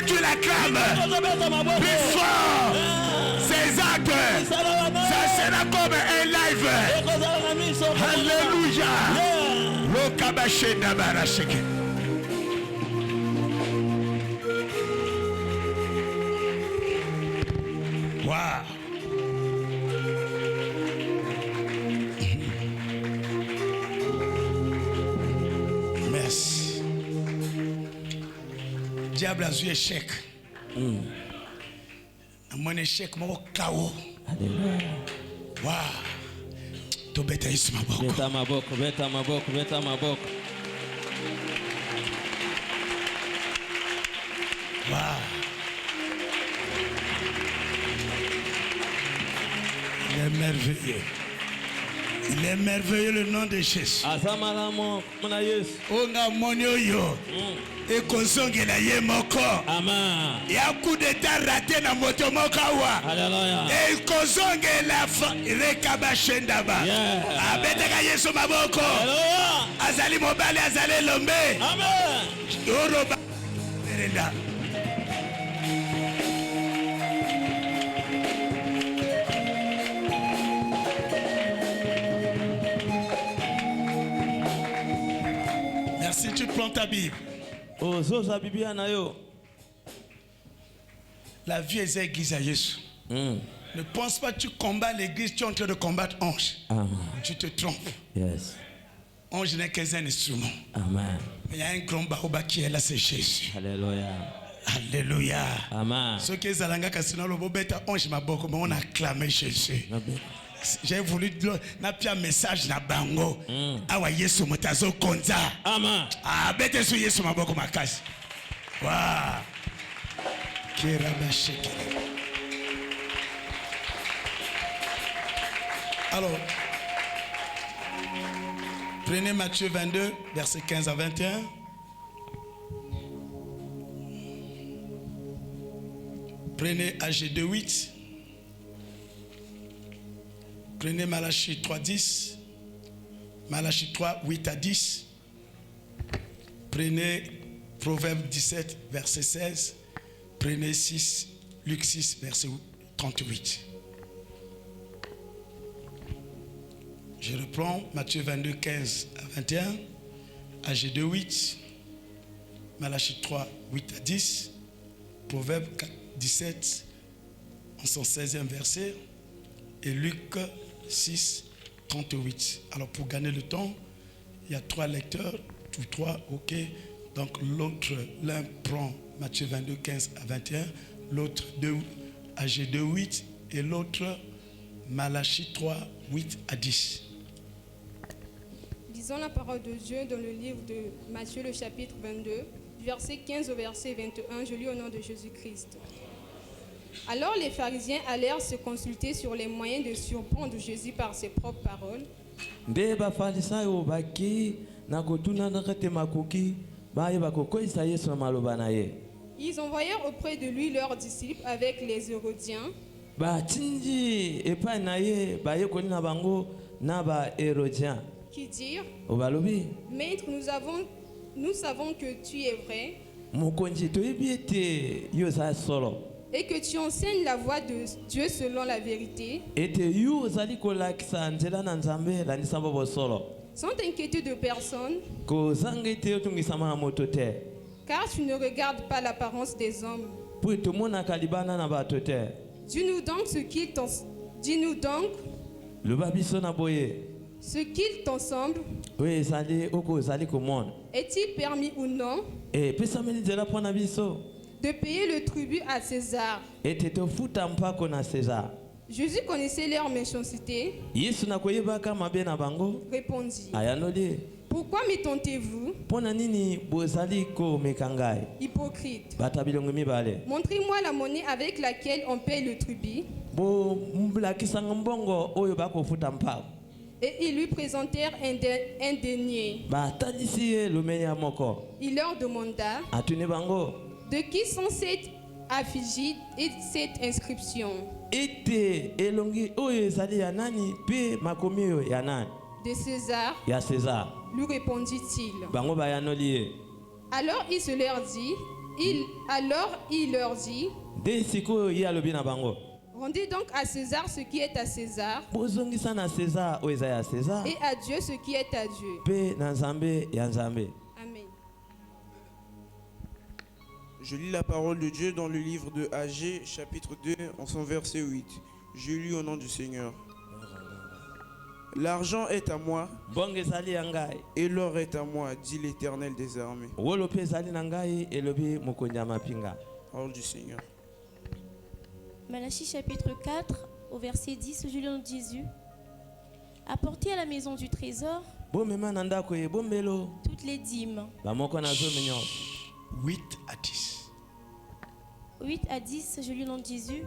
tu l'acclames plus fort, ses actes, ça sera comme un live. Alléluia. Lokabashenda barasheke. Wow. Merci. Diable a joué échec. Mon échec, mon chaos. Wow. To beta Yesu maboko. Beta maboko, beta maboko, beta maboko. Wow. Il est merveilleux. Il est merveilleux le nom de Jésus. Onga monio yo. Et kozongela ye moko. Amen. Ya coup d'état raté na moto mokawa. Alléluia. Et kozongela rekabashenda ba. Abetaka Yesu maboko. Alléluia. Azali mobali azali lombe. Amen. Oroba. Berenda. Merci, tu prends ta Bible. La vie est église à Jésus. Ne pense pas que tu combats l'église, tu es en train de combattre ange. Tu te trompes. Yes. Ange n'est qu'un instrument. Amen. Mais il y a un grand baroba qui est là, c'est Jésus. Alléluia. Alléluia. Amen. Ce qui est Zalanga Cassino, le bobeta ange m'a beaucoup, mais on a clamé Jésus. J'ai voulu dire un message na bango. Awa Yesu mutazo konza. Amen. Ah, bete su Yesu maboko makasi. Waouh. Alors, prenez Matthieu 22, versets 15 à 21. Prenez AG 2:8. Prenez Malachie 3:10. Malachie 3:8 à 10. Prenez Proverbe 17, verset 16. Prenez Luc 6, verset 38. Je reprends Matthieu 22, 15 à 21. AG 2:8. Malachie 3:8 à 10. Proverbe 17, en son 16e verset. Et Luc 6, 38. Alors pour gagner le temps, il y a 3 lecteurs, tous 3, ok. Donc l'un prend Matthieu 22, 15 à 21, l'autre AG 2:8 et l'autre Malachie 3, 8 à 10. Lisons la parole de Dieu dans le livre de Matthieu, le chapitre 22, du verset 15 au verset 21. Je lis au nom de Jésus-Christ. Alors les pharisiens allèrent se consulter sur les moyens de surprendre Jésus par ses propres paroles. Ils envoyèrent auprès de lui leurs disciples avec les Hérodiens, qui dirent: Maître, nous savons que tu es vrai et que tu enseignes la voie de Dieu selon la vérité, sans t'inquiéter de personne, car tu ne regardes pas l'apparence des hommes. Dis-nous donc ce qu'il t'ensemble. Est-il permis ou non de payer le tribut à César? Jésus connaissait leur méchanceté. Répondit: Pourquoi me tentez-vous, hypocrite? Montrez-moi la monnaie avec laquelle on paye le tribut. Et ils lui présentèrent un denier. Il leur demanda: De qui sont cette affigie et cette inscription? De César, lui répondit-il. Alors il se leur dit: Alors il leur dit, nde sikoyo ye alobi na bango rendez donc à César ce qui est à César, bozongisa na César oyo eza ya César et à Dieu ce qui est à Dieu. mpe na Nzambe ya Nzambe. Amen. Je lis la parole de Dieu dans le livre de Agé, chapitre 2, en son verset 8. Je lis au nom du Seigneur. L'argent est à moi mbongo ezali ya ngai, et l'or est à moi, dit l'Éternel des armées. wolo mpe ezali na ngai, elobi mokonzi ya mapinga. Parole du Seigneur. Malachie chapitre 4, au verset 10, je lis au nom de Jésus. Apportez à la maison du trésor bomema na ndako ebombelo toutes les dîmes. bamoko na zomi nyonso. 8 à 10. 8 à 10, je lis au nom de Jésus.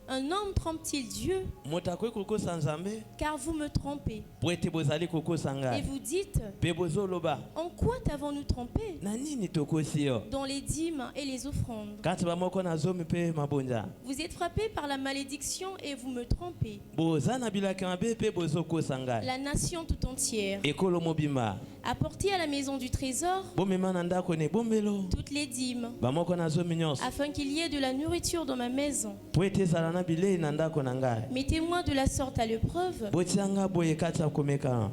Un homme trompe-t-il Dieu? moto akoki kokosa Nzambe Car vous me trompez. po ete bozali kokosa Et ngai vous dites, mpe bozoloba en quoi t'avons-nous trompé? na nini tokosi yo Dans les dîmes et les offrandes. kati bamoko na zomi mpe mabonza. Vous êtes frappés par la malédiction et vous me trompez. boza na bilaka mabe mpe bozokosa ngai. La nation tout entière. ekolo mobimba Apportez à la maison du trésor bomema na ndako na ebombelo toutes les dîmes, bamoko na zomi nyonso afin qu'il y ait de la nourriture dans ma maison. po ete ezala na bilei na ndako na ngai. Mettez-moi de la sorte à l'épreuve, botianga boye kati ya komeka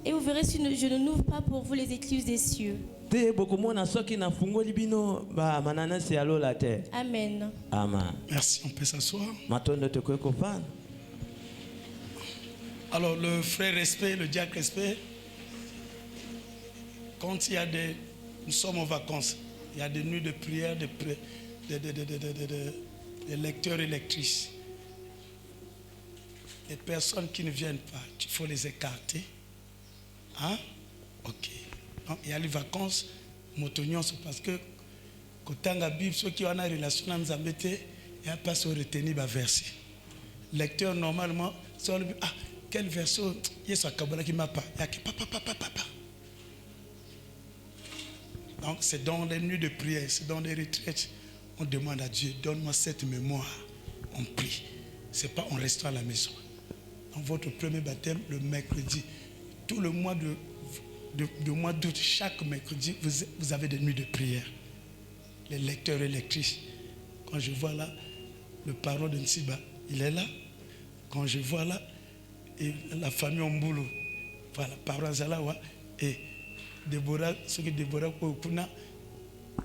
et vous verrez si je ne n'ouvre pas pour vous les écluses des cieux. te bokomona soki nafungoli bino bamananasi ya lola te. Amen. Amen. Merci, on peut s'asseoir. matondo tokoki kofanda. Alors, le frère respect, le diacre respect, quand il y a des... Nous sommes en vacances, il y a des nuits de prière, des lecteurs et lectrices. Les personnes qui ne viennent pas, il faut les écarter. Hein? Ok. Donc, il y a les vacances, moutonions, parce que quand on a la Bible, ceux qui ont une relation avec Nzambe, il n'y a pas à se retenir à verser. Lecteur, normalement, sur le ah, quel verset il y a sur Kabbalah qui m'a pas. Il y a que papa. Donc, c'est dans les nuits de prière, c'est dans les retraites, on demande à Dieu, donne-moi cette mémoire. On prie. Ce n'est pas en restant à la maison. Dans votre premier baptême, le mercredi, tout le mois mois d'août, chaque mercredi, vous avez des nuits de prière. Les lecteurs et lectrices. Quand je vois là, le parent de Nsiba, il est là. Quand je vois là, et la famille Omboulou, voilà, parent Zalawa, et Déborah, ce qui Déborah Koukuna,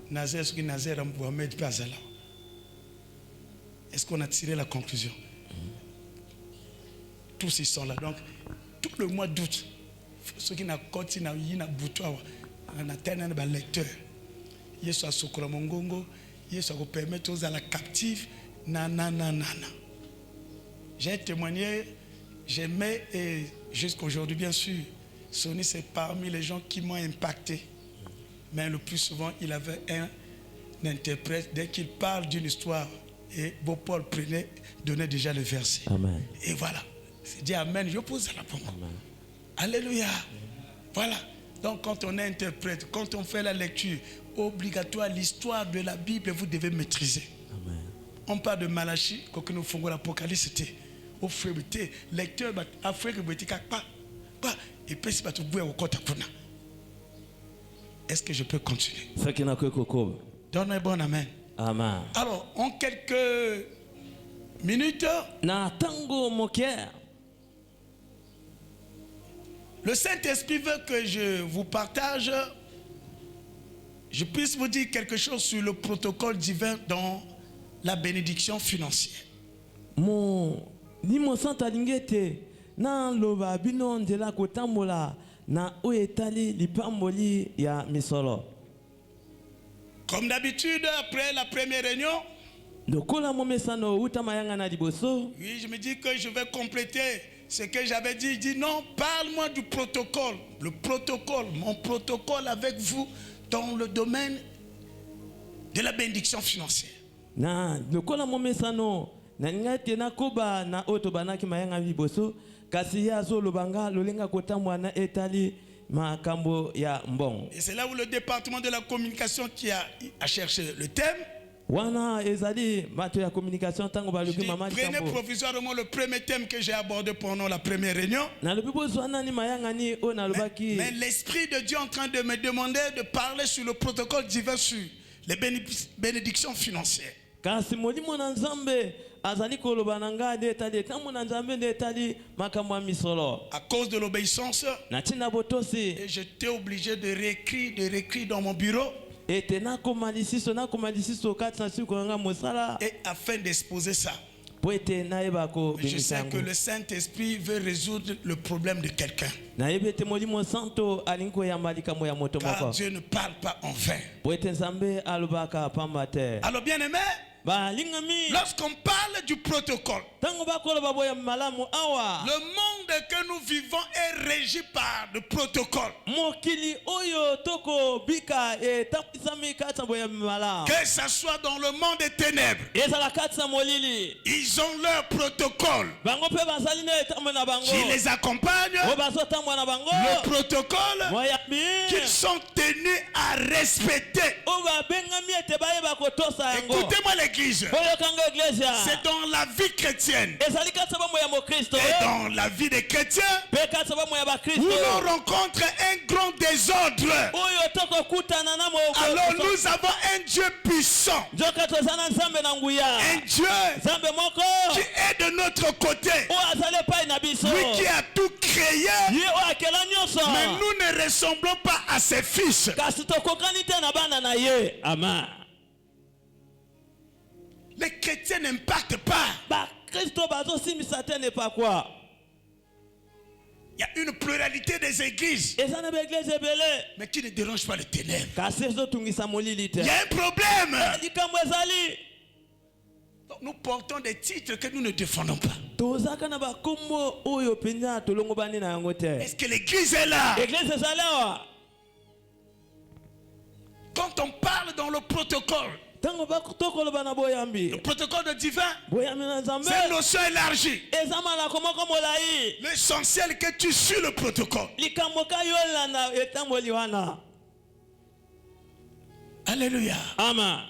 Nazer, ce qui Nazer Mohamed Pazala. Est-ce qu'on a tiré la conclusion? Tous ils sont là. Donc, tout le mois d'août, ceux qui n'ont continué à y boutoir, on a tellement de lecteurs. Ils sont à Sokora Mongongo, ils sont à permettre aux à la captive, nanana. J'ai témoigné, j'aimais, et jusqu'aujourd'hui, bien sûr, Sonny, c'est parmi les gens qui m'ont impacté. Mais le plus souvent, il avait un interprète. Dès qu'il parle d'une histoire, et beau Paul donnait déjà le verset. Amen. Et voilà. C'est dit Amen. Je pose la pompe. Alléluia. Voilà. Donc, quand on est interprète, quand on fait la lecture, obligatoire, l'histoire de la Bible, vous devez maîtriser. Amen. On parle de Malachie, quand nous faisons l'Apocalypse, c'était au frébité, lecteur, Afrique, et puis c'est pas tout au côté. Est-ce que je peux continuer? soki nakoki kokoba. Donne un bon amen. Amen. Alors, en quelques minutes, na tango moke le Saint-Esprit veut que je vous partage, je puisse vous dire quelque chose sur le protocole divin dans la bénédiction financière. ni mosanta alingi ete naloba bino nzela kotambola na oyo etali lipamboli ya misolo. Comme d'habitude, après la première réunion, lokola momesano uta mayanga na liboso, oui, je me dis que je vais compléter ce que j'avais dit. Il dit non, parle-moi du protocole. Le protocole, mon protocole avec vous dans le domaine de la bénédiction financière. na lokola momesano na ngate na koba na oto banaki mayanga liboso kasi ya zo lobanga lolenga kotamwa na etali makambo ya mbongo. Et c'est là où le département de la communication qui a cherché le thème. wana ezali bato ya communication tango baluki mama Prenez likambo provisoirement le premier thème que j'ai abordé pendant la première réunion. nalobi bozwa nani mayangani oyo nalobaki Mais l'Esprit de Dieu est en train de me demander de parler sur le protocole divin sur les bénédictions financières. kasi molimo na nzambe azali koloba na ngai nde etali ekambo na nzambe nde etali makambo ya misolo À cause de l'obéissance, na ntina botosi et j'étais obligé de réécrire dans mon bureau ete nakoma lisusu kati na siku na ngai mosala et afin d'exposer ça. po ete nayeba Je kobimisa sais que yango le Saint-Esprit veut résoudre le problème de quelqu'un. nayebi ete molimo santo alingi koyamba likambo ya moto Car moko Dieu ne parle pas en vain. po ete nzambe alobaka pamba te Alors bien aimé, balingami lorsqu'on parle du protocole, ntango bakoloba boya malamu awa le monde que nous vivons est régi par le protocole. mokili oyo tokobika etambwisami kati na boya malamu Que ce soit dans le monde des ténèbres, ezala kati na molili ils ont leur protocole bango mpe bazali na etambo na bango qui les accompagne, oyo bazotambwa na bango le protocole moyambi qu'ils sont tenus à respecter. oyo babengami ete bayeba kotosa yango Écoutez-moi l'église, oyokanga eglesia c'est dans la vie chrétienne ezali kati na bomoi ya mokristo et dans la vie des chrétiens mpe kati na bomoi ya où bakristo l'on rencontre un grand désordre. oyo tokokutana na Alors moko nous avons un Dieu puissant, nzoka toza na nzambe na nguya un Dieu nzambe moko qui est de notre côté, oyo azali epai na biso lui qui a tout créé, ye oyo akela nyonso mais nous ne ressemblons pas à ses fils. kasi tokokani te na bana na ye amen Les chrétiens n'impactent pas. bakristo bazosimisa te nepakwa Il y a une pluralité des églises, eza na baeglise ebele mais qui ne dérange pas les ténèbres. kasi ezotungisa molili te Il y a un problème. likambo ezali Donc, nous portons des titres que nous ne défendons pas. tozaka na bakombo oyo mpenza tolongobani na yango te Est-ce que l'église est là? eglise ezali awa Quand on parle dans le protocole, ntango tokoloba na boyambi le protocole de divin, boyambi na nzambe c'est une notion élargie. eza malako moko molai L'essentiel que tu suis le protocole. likambo ka yolanda etamboli wana Alléluia. ama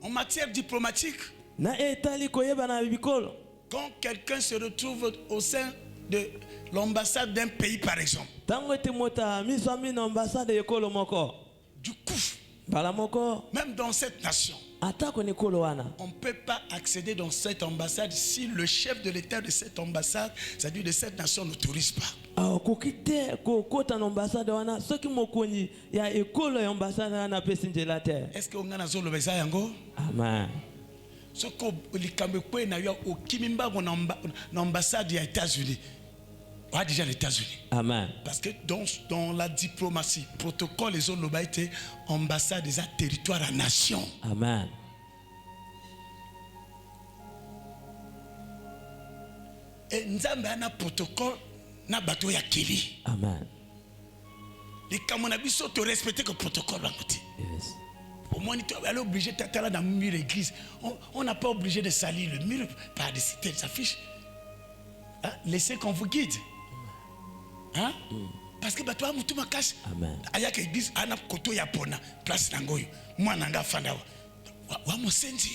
En matière diplomatique, na etali koyeba na bikolo quand quelqu'un se retrouve au sein de l'ambassade d'un pays, par exemple, ntango ete moto amiswami na ambasade ekolo moko du coup, mbala moko même dans cette nation, atako na ekolo wana on ne peut pas accéder dans cette ambassade si le chef de l'État de cette ambassade, c'est-à-dire de cette nation, n'autorise pas. akoki te kokota na ambasade wana soki mokonzi ya ekolo ya ambasade wana apesi nzela te Est-ce que on a zolo beza yango? amen Soko likambe kwe na yo okimimba na ambassade des États-Unis. Ouais, déjà les États-Unis. amen Parce que dans la diplomatie, protocole les autres loba été ambassade des territoires à nation. amen Et nzambe ana protocole na bato ya kili. amen Les kamonabiso te respecter que protocole bangote. yes Au moins, tu es obligé de là dans le mur de l'église. On n'a pas obligé de salir le mur par des telles affiches. Hein? Laissez qu'on vous guide. Hein? Parce que toi, tu m'as caché. amen Aya que l'église, ana koto ya pona place nangoyo. Moi nanga fanda wa mosenzi.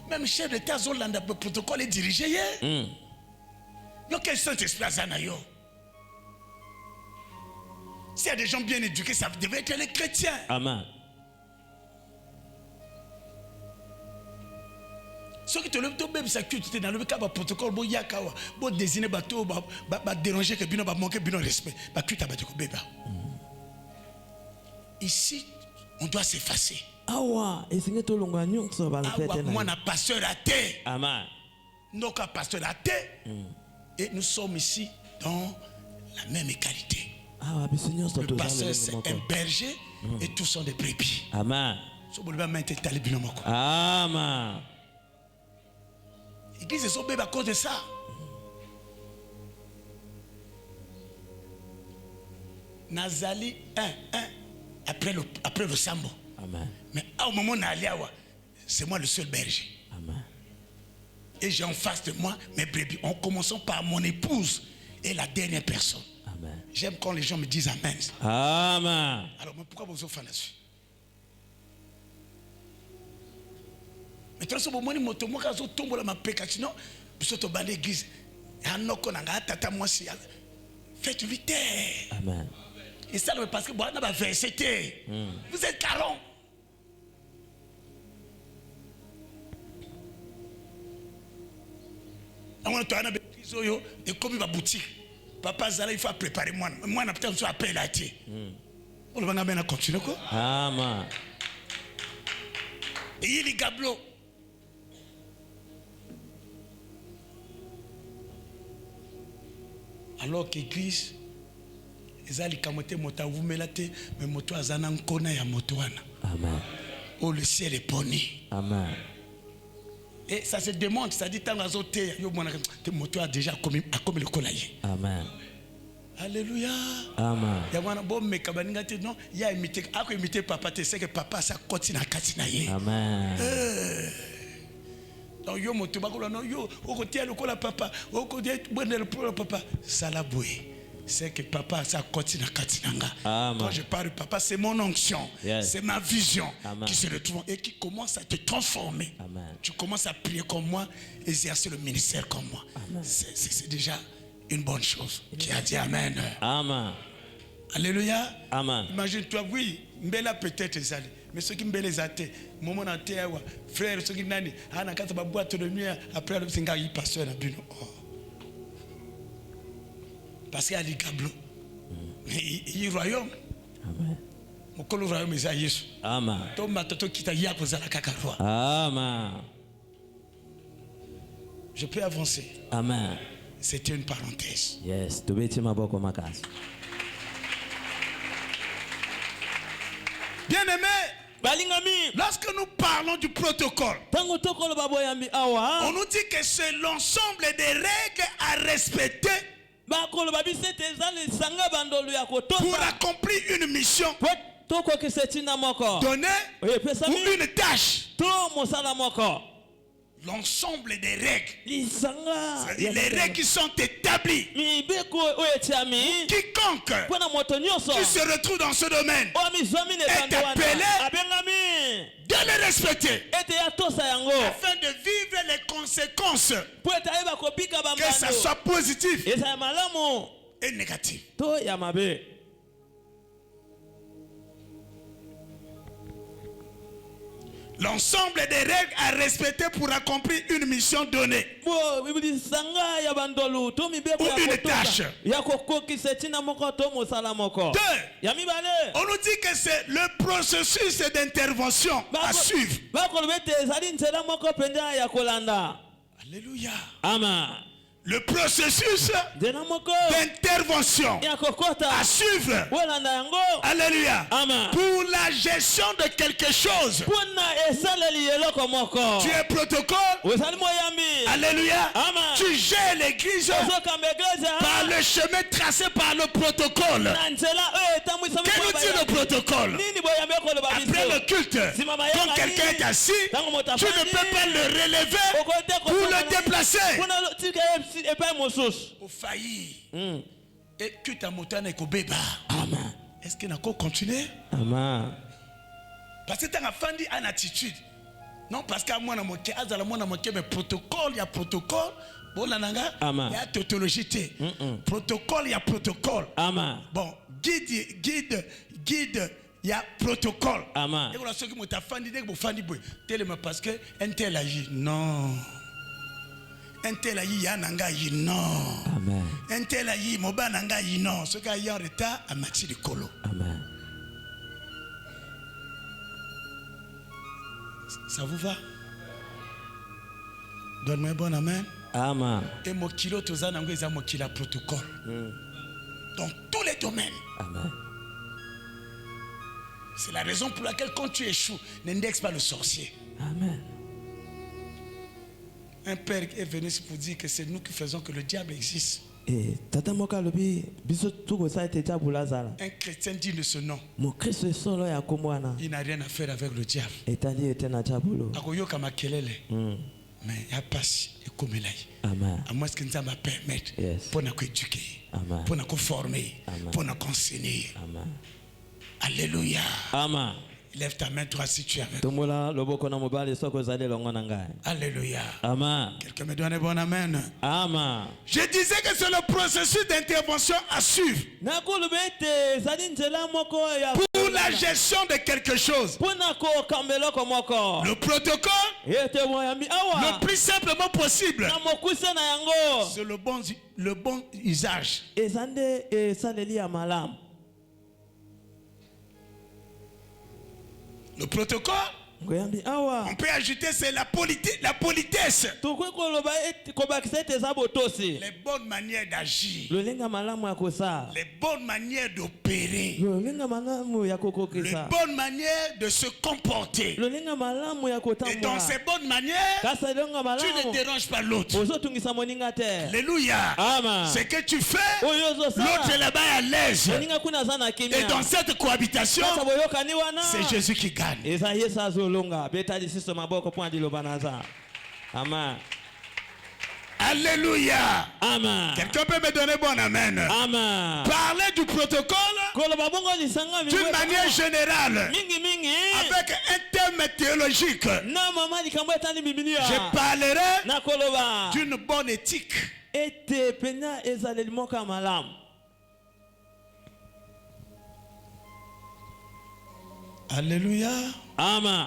Même chef d'État Zolanda le protocole est dirigé hier. Donc quel Saint-Esprit azana yo? S'il y a des gens bien éduqués, ça devait être les chrétiens. amen Ceux qui te lèvent, tu ça culte dans le cas du protocole, bon yakawa, bon désigner bateau, bah déranger que bino, bah manquer bino respect, bah culte à bateau bébé. Ici, on doit s'effacer. awa esingi tolonga nyonso Ah, balapete moi, na un pasteur athée, amen donc un pasteur athée, et nous sommes ici dans la même qualité. awa biso nyonso Le toza pasteur, lolenge c'est moko un berger et tous sont des brebis. amen So boleba mente tali bino moko. amen L'église est sauvée à cause de ça. Nazali après le sambo. amen Mais au moment où c'est moi le seul berger. amen Et j'ai en face de moi mes brebis. En commençant par mon épouse et la dernière personne. amen J'aime quand les gens me disent Amen. Amen. Alors, mais pourquoi vous offrez là-dessus? Mais de toute façon, moi, je suis tombé dans ma pécatino, je suis tombé dans l'église. Faites-lui taire. Amen. Et ça, parce que vous êtes caron. Et comme il va boutique, papa Zala, il faut préparer moi. Moi, je peut-être appelé là. On va bien continuer quoi. Amen. Et il est gablo. Alors que l'église, ils ont les camotés moto vous melate, mais moto azana nkona ya moto wana. Amen. Oh, le ciel est poni. Amen. Et ça se démontre, ça dit tant azoté, yo mona que moto a déjà commis le colaye. Amen. Alléluia. Amen. Ya wana bon me kabaninga te non, ya imité, ako imité papa te, c'est que papa ça continue à katina ye. Amen. Donc yo moto bakolo non yo o côté le kola papa, o côté bonel pour le papa, ça la boué. C'est que papa ça continue à katinanga. Quand je parle de papa, c'est mon onction, c'est ma vision qui se retrouve et qui commence à te transformer. Amen. Tu commences à prier comme moi, exercer le ministère comme moi. C'est déjà une bonne chose. Qui a dit Amen. Amen. Alléluia. Amen. Imagine-toi, oui, Mbela peut-être ça. Mais ceux qui me les athées, moment en terre, frère, ceux qui n'ont pas de boîte de nuit, après le Singa, il passe à la bune. Parce qu'il y a des câbles. Il y a royaume. Amen. Mon colo royaume est à Yesu. Amen. Tom Matato qui t'a y'a posé la cacaroua. Amen. Je peux avancer. Amen. C'était une parenthèse. Yes. Tu veux dire ma boque ma case. Bien-aimé, lorsque nous parlons du protocole, on nous dit que c'est l'ensemble des règles à respecter pour accomplir une mission donnée ou une tâche. L'ensemble des règles, c'est-à-dire les règles qui sont établies. Quiconque qui se retrouve dans ce domaine est appelé de les respecter afin de vivre les conséquences, que ça soit positif et négatif. L'ensemble des règles à respecter pour accomplir une mission donnée ou une tâche. Deux, on nous dit que c'est le processus d'intervention à suivre. Alléluia. Amen. Le processus d'intervention à suivre. Alléluia. Amen. Pour la gestion de quelque chose. Tu es protocole. Alléluia. Amen. Tu gères l'église par le chemin tracé par le protocole. Que nous dit le protocole? Après le culte, quand quelqu'un est assis, tu ne peux pas le relever pour le déplacer. Au failli. Et que ta montagne est au bébé. Amen. Est-ce qu'il n'a qu'à continuer? Amen. Parce que tu as une attitude. Non, parce qu'à moi, mais protocole, il y a protocole. Bon, il y a tautologie. Protocole, il y a protocole. Amen. Bon, guide, il y a protocole. Amen. Et voilà ceux qui m'ont tellement parce que un tel agit. Non. Un tel aïe yananga yi non. Amen. Un tel aïe moba nanga yi non. Ce qui est en retard à mati de colo. Amen. Ça vous va? Donne-moi un bon amen. Amen. Et mon kilo toza nango eza mon kilo protocole. Dans tous les domaines. Amen. C'est la raison pour laquelle quand tu échoues, n'indexe pas le sorcier. Amen. Un père est venu pour dire que c'est nous qui faisons que le diable existe. Un chrétien digne de ce nom, il n'a rien à faire avec le diable. Mais il n'y a pas si comme là. Amen. À moins que nous va permettre Yes. pour nous éduquer, Amen. pour nous former, Amen. pour nous enseigner. Amen. Alléluia. Amen. Lève ta main toi si tu es avec. Tumula loboko na mobali soko zali longo na ngai. Alléluia. Amen. Quelqu'un me donne un bon amen. Amen. Je disais que c'est le processus d'intervention à suivre Nakulubete zali nzela moko ya pour la gestion de quelque chose. pona ko kambelo ko moko. Le protocole, Ete moyambi awa. le plus simplement possible, Na mokuse na yango. c'est le bon usage. Ezande esaleli ya malamu. Le protocole, Ngoyambi awa. on peut ajouter, c'est la politesse, Tukwe koloba eti kobakisa ete eza botosi. les bonnes manières d'agir, Lolenga malamu ya kosa. les bonnes manières d'opérer, Lolenga malamu ya les kokokisa. bonnes manières de se comporter. Lolenga malamu ya Et dans kotambola. ces bonnes manières, Kasa longa tu ne malamu. déranges pas l'autre. Ozotungisa moninga te. Alléluia. Amen. Ce que tu fais, Oyo ozosala. l'autre est là-bas à l'aise. Moninga kuna za na kimia. Et dans cette cohabitation, Kasa boyokani wana. c'est Jésus qui gagne. Eza Yesu azolonga. Betali siso maboko po adiloba naza. Amen. Alléluia. Amen. Quelqu'un peut me donner bon amen. Amen. Parler du protocole Koloba bongo lisanga d'une miwe. manière générale, Mingi mingi. avec un terme théologique. Na mama likambo etani Biblia. Je parlerai Na koloba. d'une bonne éthique. Ete pena ezaleli moko ya malamu. Alléluia. Amen.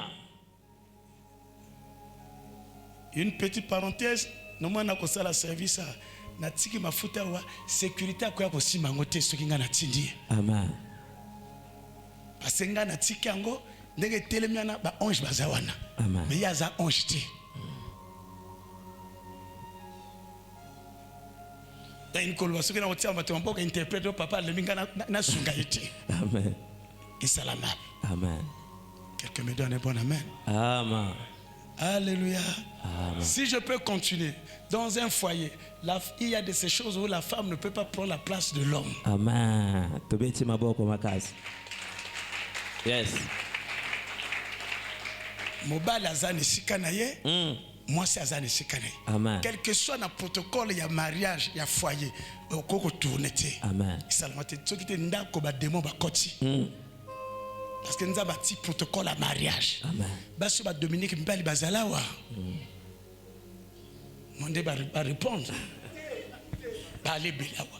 Une petite parenthèse, nous avons la service na tiki mafuta wa sécurité akoya kosima ngo te soki nga na tindi. Amen. Parce que nga na tiki yango ndenge telemi na ba ange bazawana. Amen. Mais yaza ange te. Une coloration na otia bato mboka interprète papa le minga na sunga yete. Amen. Et salama. Amen. Quelqu'un me donne un bon amen. Amen. Alléluia. Amen. Si je peux continuer, dans un foyer, il y a de ces choses où la femme ne peut pas prendre la place de l'homme. Amen. Tobeti maboko makazi. Yes. Mobile azane sikanaye, moi c'est azane sikanaye. Amen. Quel que soit le protocole, il y a mariage, il y a foyer, au koko tournete. Amen. Salamate, ce qui est ndako ba démon ba koti. Parce que nous avons un petit protocole à mariage. Amen. Baso ba Dominique Mbali bazalawa. Mon Dieu va répondre. Ba aller belawa.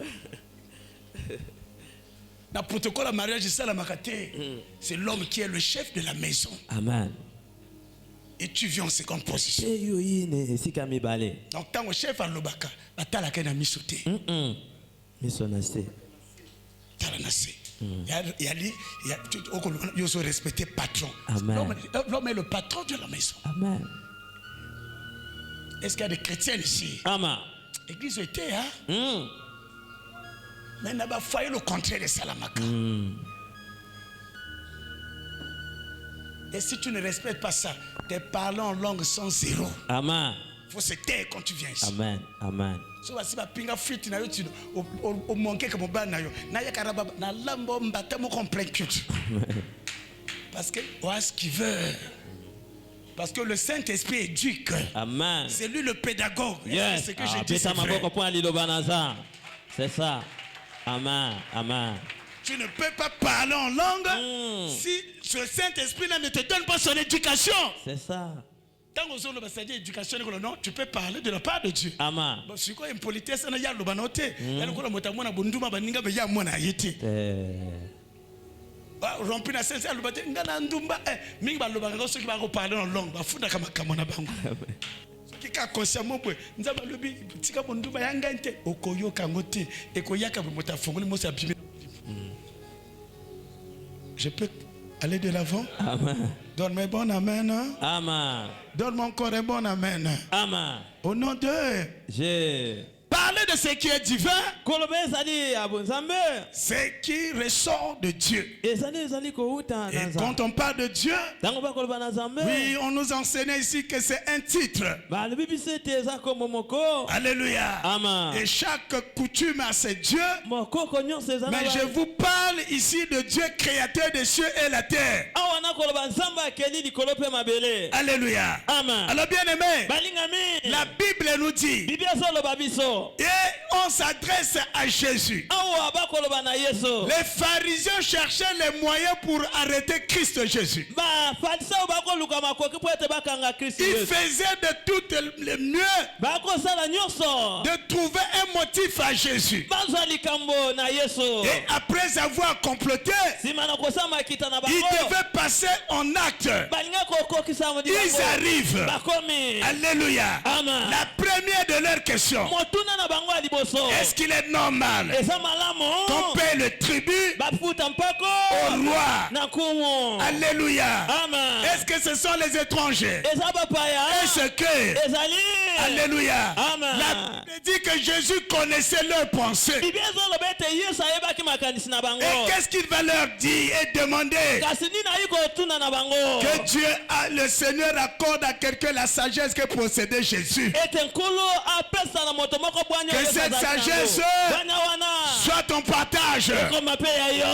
Le protocole à mariage, c'est ça la makate. C'est l'homme qui est le chef de la maison. Amen. Et tu viens en seconde position. Eyo yine sika mibale. Donc tant que chef à l'obaka, batala kena misote. Misonase. Taranase. Il faut respecter patron. Amen. L'homme est le patron de la maison. Amen. Est-ce qu'il y a des chrétiens ici? Amen. L'église était, hein? Mais il n'a pas fait le contraire de Salamaka. Et si tu ne respectes pas ça, tes parlants en langue sont zéro. Amen. Il faut se taire quand tu viens ici. Amen. Amen. So si ba pinga fit na yo tu o manquer comme ba na yo na ya karaba na lambo mbata mo complet cute. Parce que ouais ce qu'il veut. Parce que le Saint-Esprit éduque. Amen. C'est lui le pédagogue. Yes. C'est ce que je dis. C'est vrai. C'est ça. Amen. Amen. Tu ne peux pas parler en langue si le Saint-Esprit là ne te donne pas son éducation. C'est ça. Tant que vous avez éducation, non, tu peux parler de la part de Dieu. Amen. Bon, si quoi une politesse, il y a le banote. Il y a le quoi le bunduma baninga be ya mona yete. Rompi na sense le bate ngana ndumba mingi ba loba ngo soki ba ko parler en langue ba funda kama kamona bango. Soki ka consciemment bwe nzaba lobi tika bunduma yanga nte okoyoka ngote ekoyaka mota fongoli mo sa bimi. Je peux aller de l'avant? Amen. Donne-moi un bon amen. Amen. Donne-moi encore un bon amen. Amen. Au nom de... Je... Parler de ce qui est divin, ce qui ressort de Dieu. Et quand on parle de Dieu, oui, on nous enseigne ici que c'est un titre. Alléluia. Amen. Et chaque coutume a ses dieux. Mais je vous parle ici de Dieu créateur des cieux et la terre. Alléluia. Amen. Alors bien aimé, Balingami. la Bible nous dit, Biblia solo babiso. et on s'adresse à Jésus. Awa bakoloba na Yesu. Les pharisiens cherchaient les moyens pour arrêter Christ Jésus. Ba falisa bakoluka makoki po ete bakanga Kristo. Ils faisaient de tout le mieux Bakosala nyonso. de trouver un motif à Jésus. Bazwa likambo na Yesu. Et après avoir comploté, Simana kosama kita na bango. ils devaient passer en acte. Balinga kokokisa modi bango. Ils arrivent. Bakomi. Alléluia. Amen. La première de leurs questions, Motuna na bango aliboso. est-ce qu'il est normal Eza malamo. qu'on paie le tribut Bafuta mpako. au roi? Na kumu. Alléluia. Amen. Est-ce que ce sont les étrangers? Eza bapaya. Est-ce que... Ezali. Alléluia. Amen. La Bible dit que Jésus connaissait leurs pensées. Biblia zolo bete Yesu ayebaki makanisi na bango. Et qu'est-ce qu'il va leur dire et demander? Kasi nini ayiko tuna na bango. Que Dieu, le Seigneur accorde à quelqu'un la sagesse que possédait Jésus. Ete nkulu apesa na moto moko bwanya. Que cette sagesse soit ton partage. Koma pe ya yo.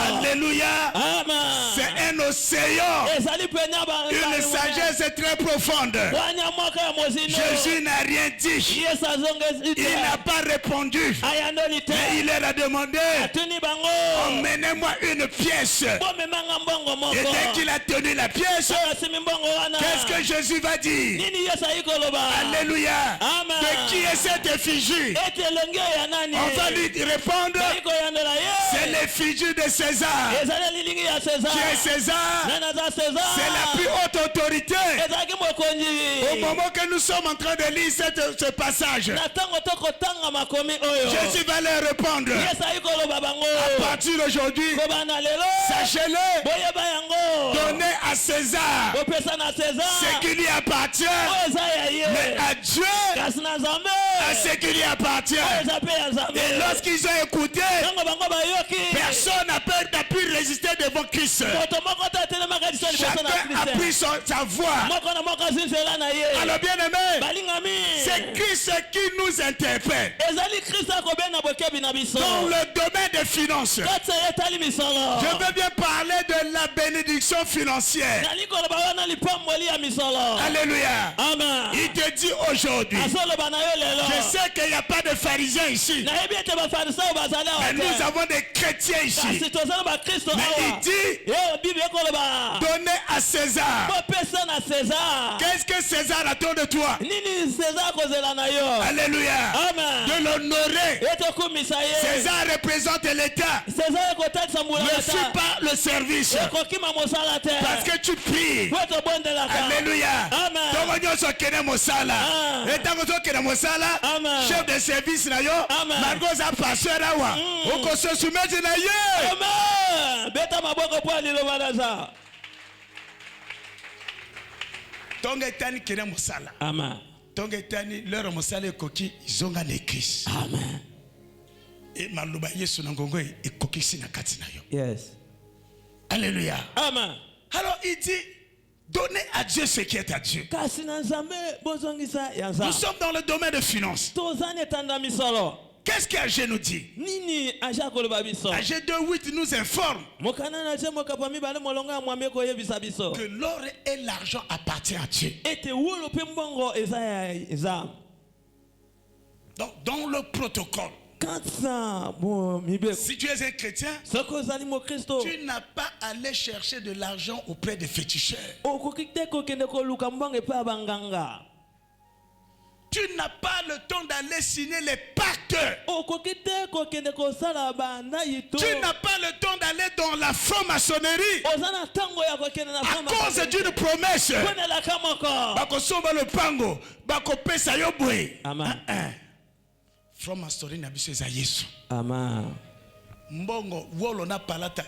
Alléluia. Amen. C'est un océan. Ezali penya ba. Une sagesse très profonde. Bwanya moko ya mozino. Jésus n'a rien dit. Yesu azongezi. Il n'a pas répondu. Ayandoli te. Mais il leur a demandé, Atuni bango. emmenez-moi une pièce. Bomemanga mbongo moko. Et dès qu'il a tenu la pièce, Simi mbongo wana. qu'est-ce que Jésus va dire? Nini Yesu ayiko loba. Alléluia. Amen. De qui est cette effigie? Ete longe ya nani. On va lui répondre, Ayiko yandola ye. c'est l'effigie de César. Ezali lilingi ya César. Qui est César? Nana za César. C'est la plus haute autorité. Ezaki mokonzi. Au moment que nous sommes en train de lire ce passage, Na tango toko tanga makomi oyo. Jésus va leur répondre, Yesu ayiko loba bango. à partir d'aujourd'hui, Kobana lelo. sachez-le, Boyeba yango. donnez à César Bopesa na César. ce qui lui appartient, Oyo eza ya ye. mais à Dieu Kasi na Nzambe. à ce qui lui appartient. Oyo eza pe ya Nzambe. Et lorsqu'ils ont écouté, Tango bango bayoki. personne n'a pu résister devant Christ. Moto moko ta telemaka liso liboso na Chacun a Kristo. pris sa voix. Moko na moko azinzela na ye. Alors bien aimé, Balingami. c'est Christ qui nous interpelle. Ezali Kristo akobena bokebi na biso. Dans le domaine des finances, Kati etali misolo. je veux bien parler de la bénédiction financière. Nali koloba wana lipamboli ya misolo. Alléluia. Amen. Il te dit aujourd'hui, Azoloba na yo lelo. je sais qu'il n'y a pas de pharisiens ici, Nayebi ete bafarisayo bazali awa mais te. nous avons des chrétiens ici. Kasi tozali bakristo Mais il awa. dit, Yo Bible ekoloba. donnez à César. Bopesa na César. Qu'est-ce que César attend de toi? Nini César kozela na yo. Alléluia. Amen. De l'honorer. Ete kumisa ye. César représente l'État. César ekotatisa mbula Ne kata. suis pas le service. Ekokima mosala te. Parce que tu pries. Po tobondelaka. Alléluia. Amen. Ntango nyonso okende mosala. Ah. Ntango ozokende mosala, Amen. chef de service na yo, Amen. malgré oza pasteur awa, okose soumettre na ye. Amen. Beta maboko po aliloba na za. Ntongo etani kende mosala. Amen. Ntongo etani lero mosala ekoki izonga na église. Amen. Et maloba Yesu na ngongo ekokisi na kati na yo. Yes. Alléluia. Amen. Alors il dit, donnez à Dieu ce qui est à Dieu. Kasi na Nzambe bozongisa ya Nous Nzambe. sommes dans le domaine des finances. Tozani etanda misolo. Qu'est-ce qu'Agé nous dit? Nini aja koloba biso. Agé 2:8 nous informe Mokana na je mokapo mibale molonga mwambe ko yebisa biso. que l'or et l'argent appartiennent à Dieu. Ete wolo pe mbongo eza ya Nzambe. Donc dans le protocole, Katsa bo mibe. si tu es un chrétien, Soko zali mo Kristo. tu n'as pas à aller chercher de l'argent auprès des féticheurs. Okokite ko kende ko luka mbongo pa banganga. Tu n'as pas le temps d'aller signer les pactes. Okokite ko kende ko sala banda yito. Tu n'as pas le temps d'aller dans la franc-maçonnerie Ozana tango ya ko kende na à cause d'une promesse. Kone la kamoko. Bakosomba le pango, bakopesa yo boye. Amen. Franc-maçonnerie na biso eza Yesu. Amen. Mbongo, wolo na palata,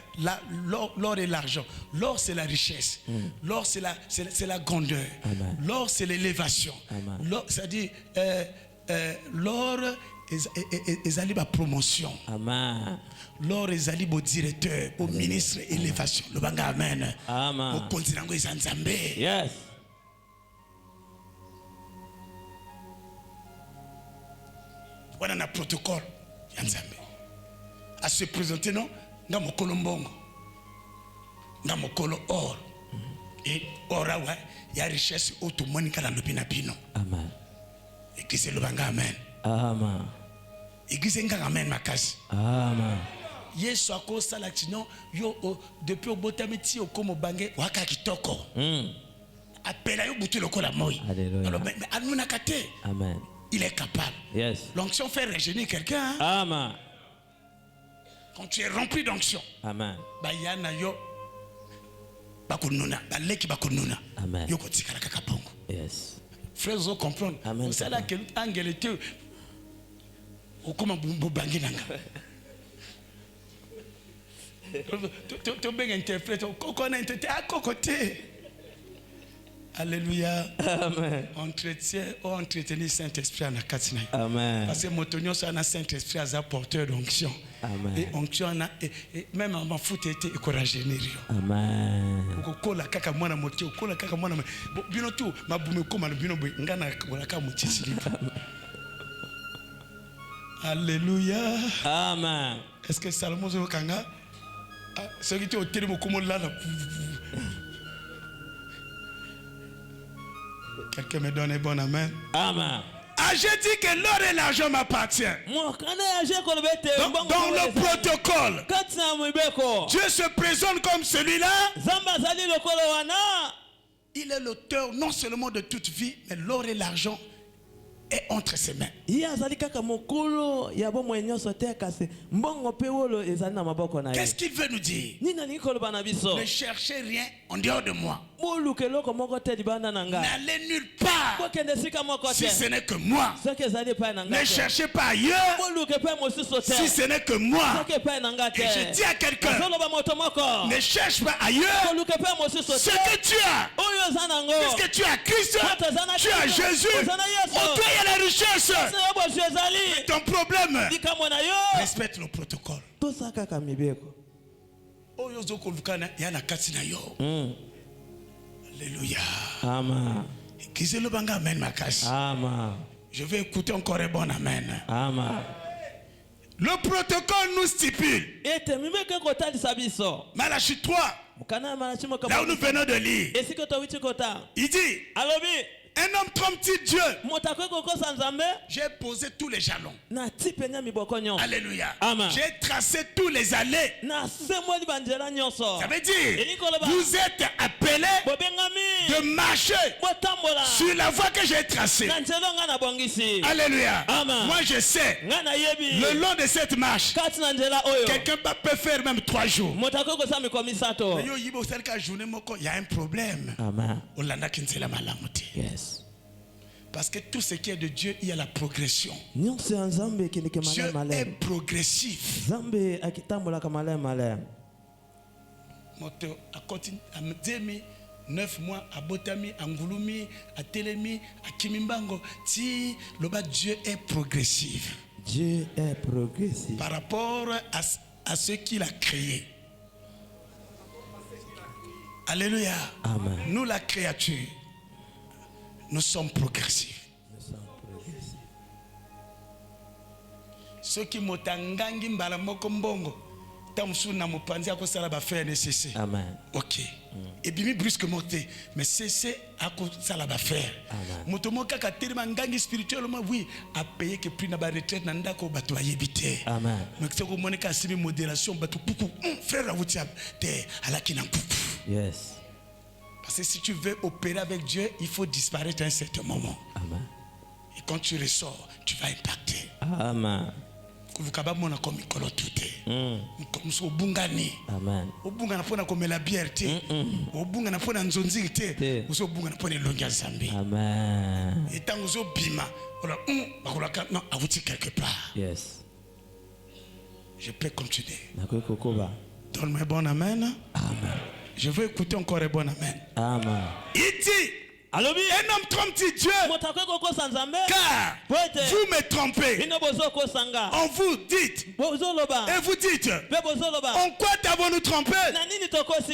l'or et l'argent. L'or c'est la richesse. L'or c'est la grandeur. Amen. L'or c'est l'élévation. Amen. L'or, c'est-à-dire, l'or ezali ba promotion. Amen. L'or ezali bo directeur, bo ministre élévation. Le banga amen. Amen. Bo kontinango eza Nzambe. Yes. Voilà na protocole ya Nzambe. À se présenter non, nga mokolo mbongo. Nga mokolo or. Et ora ouais, il y a richesse automonica dans le pinapino. Amen. Église le banga amen. Amen. Église nga amen makasi. Amen. Yesu akosa la tino yo depuis au botameti au komo bange waka kitoko. Appela yo butu lokola moi. Alléluia. Alors mais anuna kate. Amen. Il est capable. Yes. L'onction fait régénérer quelqu'un. Hein? Amen. Quand tu es rempli d'onction. Amen. Ba yana yo bakununa, ba leki bakununa. Amen. Yo kotikala kaka bongo. Yes. Frères, vous comprenez. Amen. C'est là que l'angel était au comment vous bangez nanga. Tu bien interprète. Qu'on a interprété à côté. Alléluia. Amen. Entretenir Saint-Esprit à la katina. Amen. Parce que Motonio ça a Saint-Esprit à porteur d'onction. Amen. Et onction et même en foot était encouragé. Amen. Ukola kaka mwana motie, ukola kaka mwana bino tu mabume koma bino ngana wala motie silipa. Alléluia. Amen. Est-ce que Salomon zo kanga ce qui était au télé beaucoup là. Quelqu'un me donne un bon amen. Amen. Ah, j'ai dit que l'or et l'argent m'appartiennent. Dans le protocole, Dieu se présente comme celui-là. Il est l'auteur non seulement de toute vie, mais l'or et l'argent est entre ses mains. Qu'est-ce qu'il veut nous dire? Ne cherchez rien en dehors de moi. N'allez nulle part si ce n'est que moi. Ne cherchez pas ailleurs si ce n'est que moi. Et je dis à quelqu'un, ne cherche pas ailleurs ce que tu as. Puisque tu as Christ, tu as Jésus. Au toi, il y a la richesse. Mais ton problème, respecte le protocole. Alléluia. Amen. Amen. Je vais écouter encore un bon amen. Amen. Le protocole nous stipule. Malachie 3, là où nous venons de lire, il dit, un homme trompe-t-il Dieu? J'ai posé tous les jalons. Alléluia. J'ai tracé tous les allées. Ça veut dire, vous êtes appelés de marcher sur la voie que j'ai tracée. Alléluia. Moi je sais, le long de cette marche, quelqu'un peut faire même 3 jours. Il y a un problème. Yes. Parce que tout ce qui est de Dieu, il y a la progression. Dieu est progressif. Moto a continué à 9 mois à Botami, à Ngulumi, à Telemi, à Kimimbango. Si le bas Dieu est progressif. Dieu est progressif. Par rapport à ce qu'il a créé. Alléluia. Amen. Nous la créature. Nous sommes progressifs. Ceux qui m'ont tangangi mbala moko mbongo tamsu na mopanzi akosala ba faire nécessaire. Amen. OK. Et puis brusquement mais cessez akosala ba faire. Moto moka ka telema ngangi spirituellement oui a payer que prix na ba retraite na ndako bato ayebite. Amen. Mais que ko monika simi modération bato kuku frère awuti te alaki na kuku. Yes. Parce que si tu veux opérer avec Dieu, il faut disparaître à un certain moment. Amen. Et quand tu ressors, tu vas impacter. Amen. Amen. Obunga na pona komela bière te. Obunga na pona nzonzi te. Obunga na pona longa zambi. Amen. Et tant que bima, voilà, bakolaka non, avouti quelque part. Yes. Je peux continuer. Donne-moi un bon amen. Amen. Je veux écouter encore un bon amen. Amen. Il dit, un homme trompe-t-il Dieu? Car vous me trompez. On vous dit, et vous dites, en quoi t'avons-nous trompé?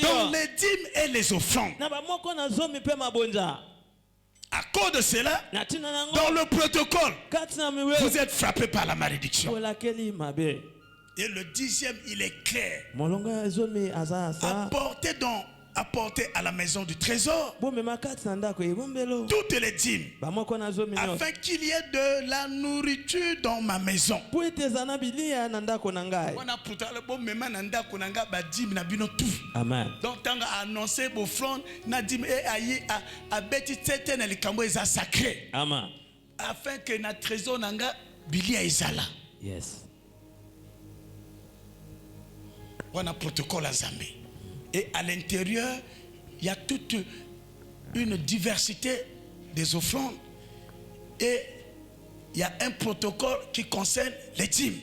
Dans les dîmes et les offrandes. À cause de cela, dans le protocole, vous êtes frappés par la malédiction. Et le 10e, il est clair. Apportez donc apporter à la maison du trésor bomema kati na ndako ebombelo toutes les dîmes, bamoko na zomi nyonso afin qu'il y ait de la nourriture dans ma maison. po ete eza na bilia na ndako na ngai. Wana pourtant le bon même na ndako na nga ba dîmes na bino tout. Amen. Donc tant a annoncé bo front na dîmes et ayi a beti tete na likambo eza sacré. Amen. Afin que na trésor na nga bilia ezala. Yes. Wana protocole à Zambé. Et à l'intérieur, il y a toute une diversité des offrandes. Et il y a un protocole qui concerne les dîmes.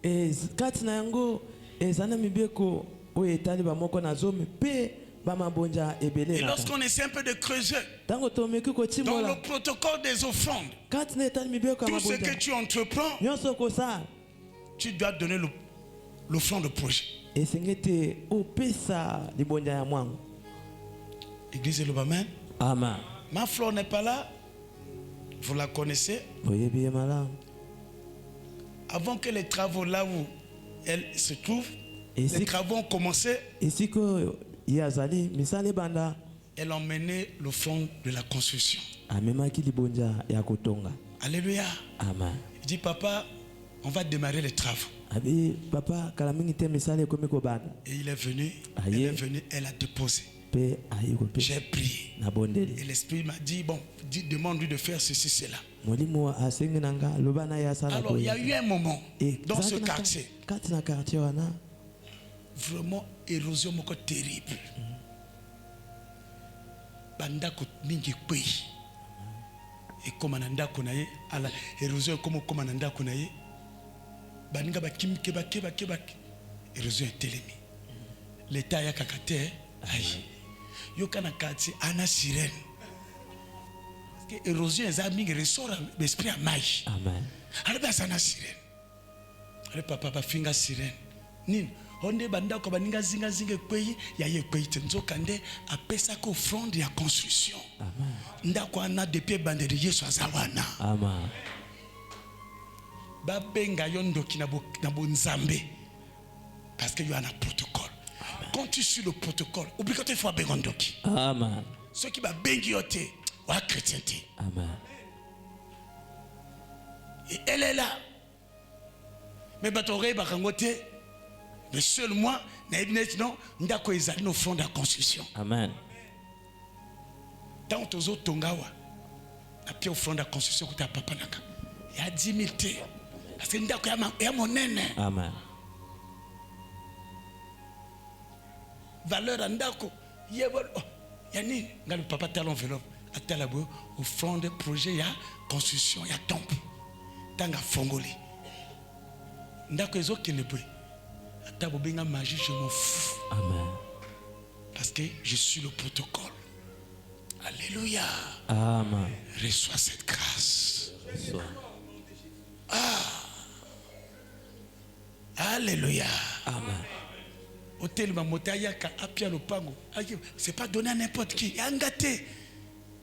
Et kati na yango ezana mibeko oyo etali bamoko na zomi pe bamabonja ebele Et na lorsqu'on essaie un peu de creuser tango tomeki dans le kotimola protocole des offrandes, kati na etali mibeko ya tout ce que mabonja tu entreprends, nyonso okosala tu dois donner l'offrande de projet. esenge ete opesa libonja ya mwangu. Église et le Amen. Amen. Ma fleur n'est pas là. Vous la connaissez. Oyebi ye malamu. Avant que les travaux là où elle se trouve, Et les si- travaux ont commencé. esika oyo ye azali misala ebanda Elle a emmené l'offrande de la construction. amemaki libonja ya kotonga. Alléluia. Amen. Il dit, papa, on va démarrer les travaux. Abi papa kala mingi te misala ekomi kobanda Et il est venu, Aïe. elle a déposé. mpe ayi kopesa J'ai prié. na Et bondeli. l'Esprit m'a dit, bon, demande-lui de faire ceci, cela. Molimo asengi na nga loba na ye asala Alors, il y a eu un moment Et dans ce ezalaki na quartier, kati na quartier wana vraiment érosion moko terrible. Bandako mingi kwe. Et comme on a ndako na ye, ala érosion comme on a ndako na ye. Baninga ba kim keba keba keba. Érosion est télémi. L'état ya kakate aïe. Yo kana quartier ana sirène. Parce que érosion est mingi ressort l'esprit à maï. amen. Alors ben ça na sirène. Ale papa ba finga sirène. Nini onde banda ko baninga zinga zinga kweyi ya ye kweyi tenzoka nde apesa ko offrande ya construction. Amen. Ndako ana depuis bande de Yesu azawana. Amen. Ba benga yo ndoki na bo nzambe. Parce que y a un protocole. Quand tu suis le protocole, obligatoire il faut benga ndoki. Amen. Ceux qui ba bengi yote wa chrétienté. Amen. Et elle est là. Mais batoré bakangote. Mais seul moi, non, ndako ezali no front de la construction. Amen. Tant tozo tongawa. Na pia front de la construction kuta papa naka. Il y a 10 000 té. Parce que ndako ya monene. Amen. Valeur ndako. Yani ngal papa talon enveloppe. Atala bo offrande projet ya construction ya temple. Tanga fongoli. Ndako ezo kenebwe. Atabo benga magie je m'en fous. Amen. Parce que je suis le protocole. Alléluia. Amen. Reçois cette grâce. So. Alléluia. Amen. Hôtel Mamotayaka, Apia Lopango. C'est pas donné à n'importe qui. Yangate.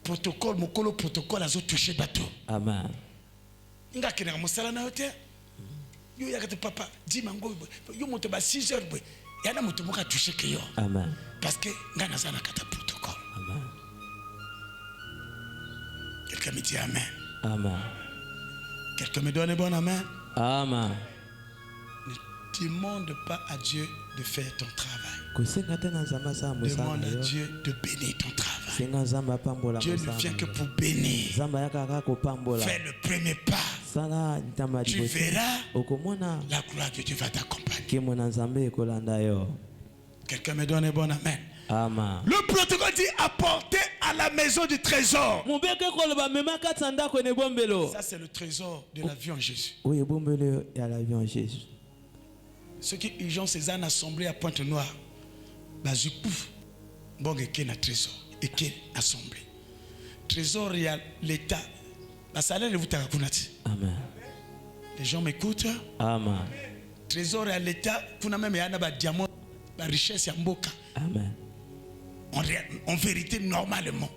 Protocole, Mokolo protocole, a touché bateau. Amen. Nga kena mosala na hôtel. Yo yakate papa, dis mango. Yo moto ba 6 heures. Yana moto moka touché que yo. Amen. Parce que nga nazana kata protocole. Amen. Quelqu'un me dit amen. Amen. Quelqu'un me donne un bon amen. Amen. Ne demande pas à Dieu de faire ton travail. Kosenga te na nzambe asala Demande mosala à yo. Dieu de bénir ton travail. Senga nzambe apambola Dieu ne mosala vient na que yo. pour bénir. Nzambe ayaka kaka kopambola. Fais le premier pas. Sala ntamba Tu liboso. verras Okomona la gloire de Dieu va t'accompagner. kimo na nzambe ekolanda yo. Quelqu'un me donne un bon amen. Amen. Le protocole dit apporter à la maison du trésor. Mobeke koloba mema kati na ndako na ebombelo. Ça, c'est le trésor de la vie en Jésus. Oyo ebombelo ya la vie en Jésus. Ceux qui ont ces ânes assemblés à Pointe-Noire, bon, et qui na trésor, et qui assemblée. Trésor, il y a l'État. La salaire de vous t'akunati. Amen. Les gens m'écoutent. Amen. Trésor à l'État, kuna même yana ba diamant, ba richesse ya mboka. Amen. En vérité, normalement.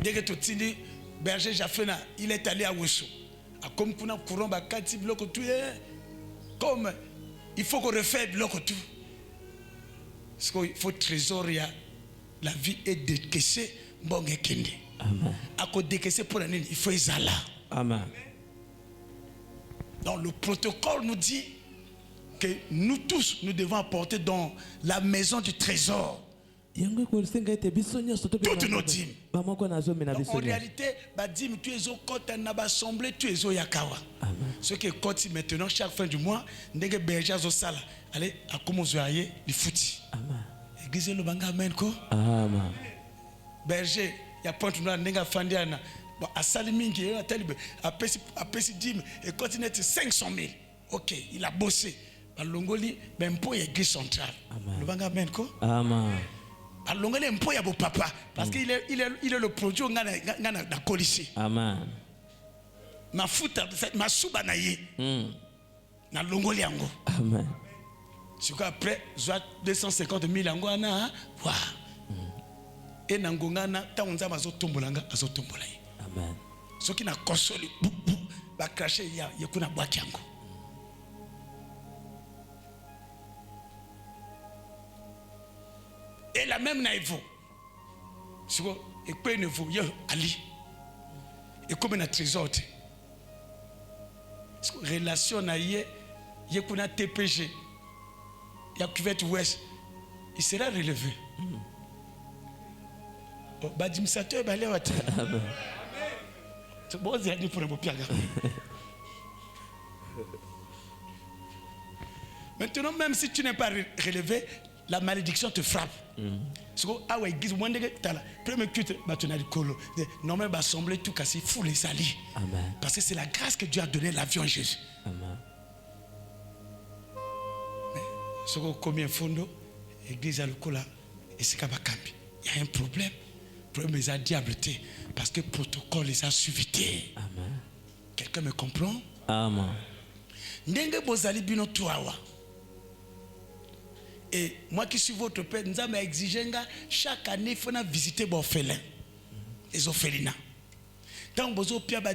Dès que tu tini berger Jafena, il est allé à Ouesso. Comme kuna courant bakati bloc tout, comme il faut qu'on refait bloc tout. Parce qu'il faut trésor, la vie est décaissée, bon gekende. Amen. À quoi décaisser pour l'année, il faut Isala. Amen. Donc le protocole nous dit que nous tous, nous devons apporter dans la maison du trésor toutes nos dîmes. Donc, en réalité, tu es au côté de l'assemblée, tu es au Yakawa. Ce qui est côté maintenant, chaque fin du mois, nous avons berger au sala. Allez, à commencer à y les foutis. Église le banga amen ko. Amen. Berger, il y a point de nous n'enga fandiana. Bon, à Salimingi, à Talib, à Pessi Dim, et continue 500 000. Ok, il a bossé. À Longoli, même pour l'église centrale. Le banga amen ko. Amen. À Longoli, un peu, il y a beau papa. Parce qu'il est le produit, on a la colissé. Amen. Ma foute, ma soubanaye. Na Longoli ango. Amen. C'est qu'après, j'ai 250 000 ango, na, waouh. Et Nangongana, tant on a mazotombolanga, azotombolaye. Amen. Ce qui n'a consolé, va cracher, il y a kuna boakiango. Et la même naïvo. C'est quoi? Et quoi il ne vaut? Il y a Ali. Et comme un trésor. Relation naïe, il y a kuna TPG. Il y a cuvette ouest. Il sera relevé. Badimsateur balé wate. C'est bon, c'est pour un beau pierre. Maintenant, même si tu n'es pas relevé, la malédiction te frappe. Ah ouais, premier culte, tu as dit colo. Normalement, va sembler tout casser, fou les salis. Parce que c'est la grâce que Dieu a donné la vie en Jésus. Amen. Mais ce qu'on combien fondo, église à l'okola, et c'est kabakambi. Il y a un problème. Le problème est la diableté. Parce que le protocole les a suivis. Amen. Quelqu'un me comprend? Amen. Ndenge bozali bino tuawa. Et moi qui suis votre père, nous avons exigé chaque année, il faut visiter les orphelins, les orphelinats. Tant que vous avez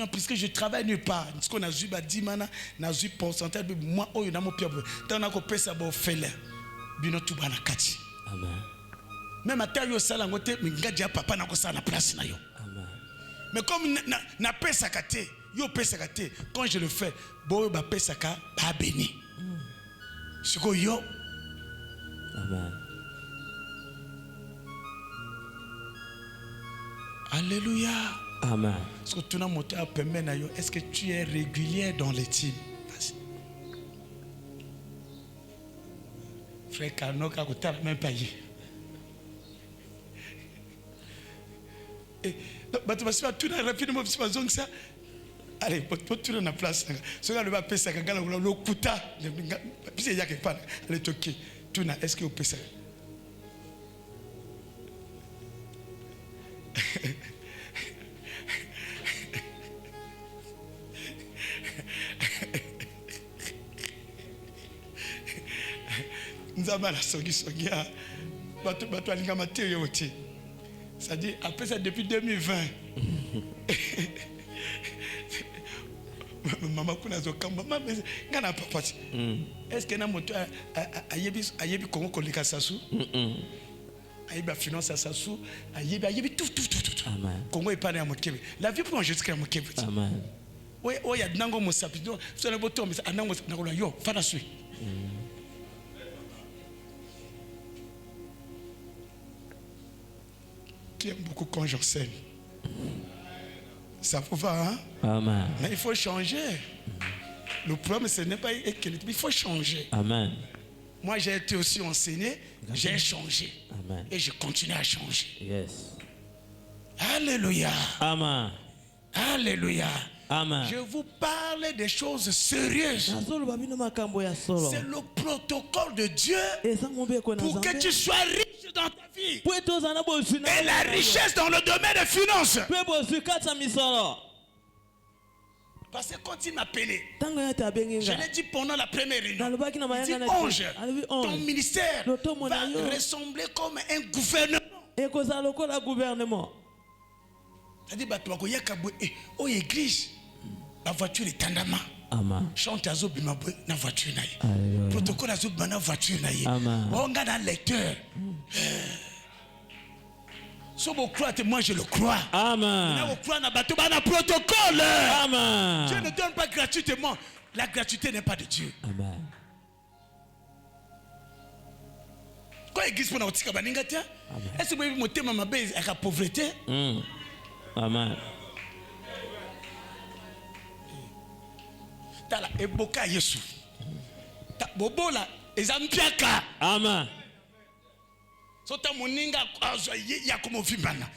puisque je travaille nulle part, parce qu'on a vu un pourcentage de moi, tant qu'on a coupé ça, orphelin, bino tout bana kati. Amen. Même à terre, yo sala ngote, mingadia papa na ko sala place na yo. Amen. Mais comme na pesa kate, yo pesa kate, quand je le fais, bo ba pesa ka ba béni. Ce que yo. Amen. Alléluia. Amen. Est-ce que tu as monté à permettre, est-ce que tu es régulier dans les teams? Vas-y. Frère Carnot, tu n'as même pas eu. Et tu vas tout rapidement, tu vas ça. Allez, tu es dans la place. Ce gars va payer ça, le kuta. Puis il y a quelque part. Allez, toquer. Est-ce que vous payez ça? Nous avons la sogi. C'est-à-dire, après ça, depuis 2020. Maman, est-ce que tu as un Congo Kolika Sassou? Aïba finance à Sassou, aïba tout. Congo est pas né à Mokebe. La vie pour Jésus-Christ à Mokebe. Amen. Oui, il y a Nango Mosapido, c'est le bouton, mais Anango Nagola, yo, Fanasui. Qui aime beaucoup quand j'enseigne. Ça vous va, hein? Amen. Mais il faut changer. Le problème, ce n'est pas équilibre, il faut changer. Amen. Moi, j'ai été aussi enseigné, j'ai changé. Amen. Et je continue à changer. Yes. Alléluia. Amen. Alléluia. Amen. Je vous parle des choses sérieuses. C'est le protocole de Dieu pour que tu sois riche dans ta vie. Et la richesse dans le domaine des finances. Parce que quand il m'appelait, je l'ai dit pendant la première réunion, il dit Ange, ton ministère va ressembler comme un gouvernement. C'est-à-dire bato bakoyaka boye oh église la voiture est tandama. Amen. Chante azo bima boye na voiture na ye. Alléluia. Protocole azo bima na voiture na ye. Amen. On a un lecteur. Si vous croyez, moi je le crois. Amen. Vous croyez dans bateau, dans protocole. Amen. Dieu ne donne pas gratuitement. La gratuité n'est pas de Dieu. Amen. Quand l'église pour nous dire que est-ce que vous avez monté ma base avec la pauvreté? Amen. Tala eboka Yesu. Ta bobola ezampiaka. Amen. Sota moninga ya como vimbana.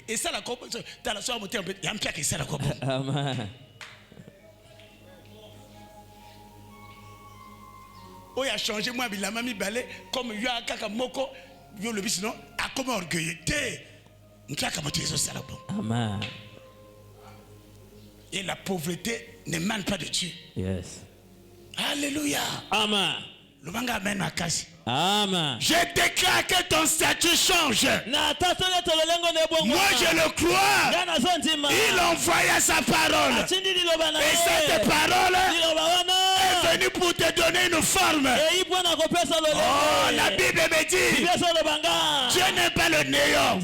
Et ça la copo tala so monté yampiaka ça la copo. Amen. Oh, il a changé, moi, il a mis balai, comme il y a un moko, il y a le bis, non, à comme orgueillité. Amen. Et la pauvreté ne manque pas de Dieu. Yes. Alléluia. Amen. Le manga amène à casse. Amen. Je déclare que ton statut change. Moi, je le crois. Il envoya sa parole. Et cette parole est venue pour te donner une forme. Oh, la Bible me dit, Dieu n'aime pas le néant.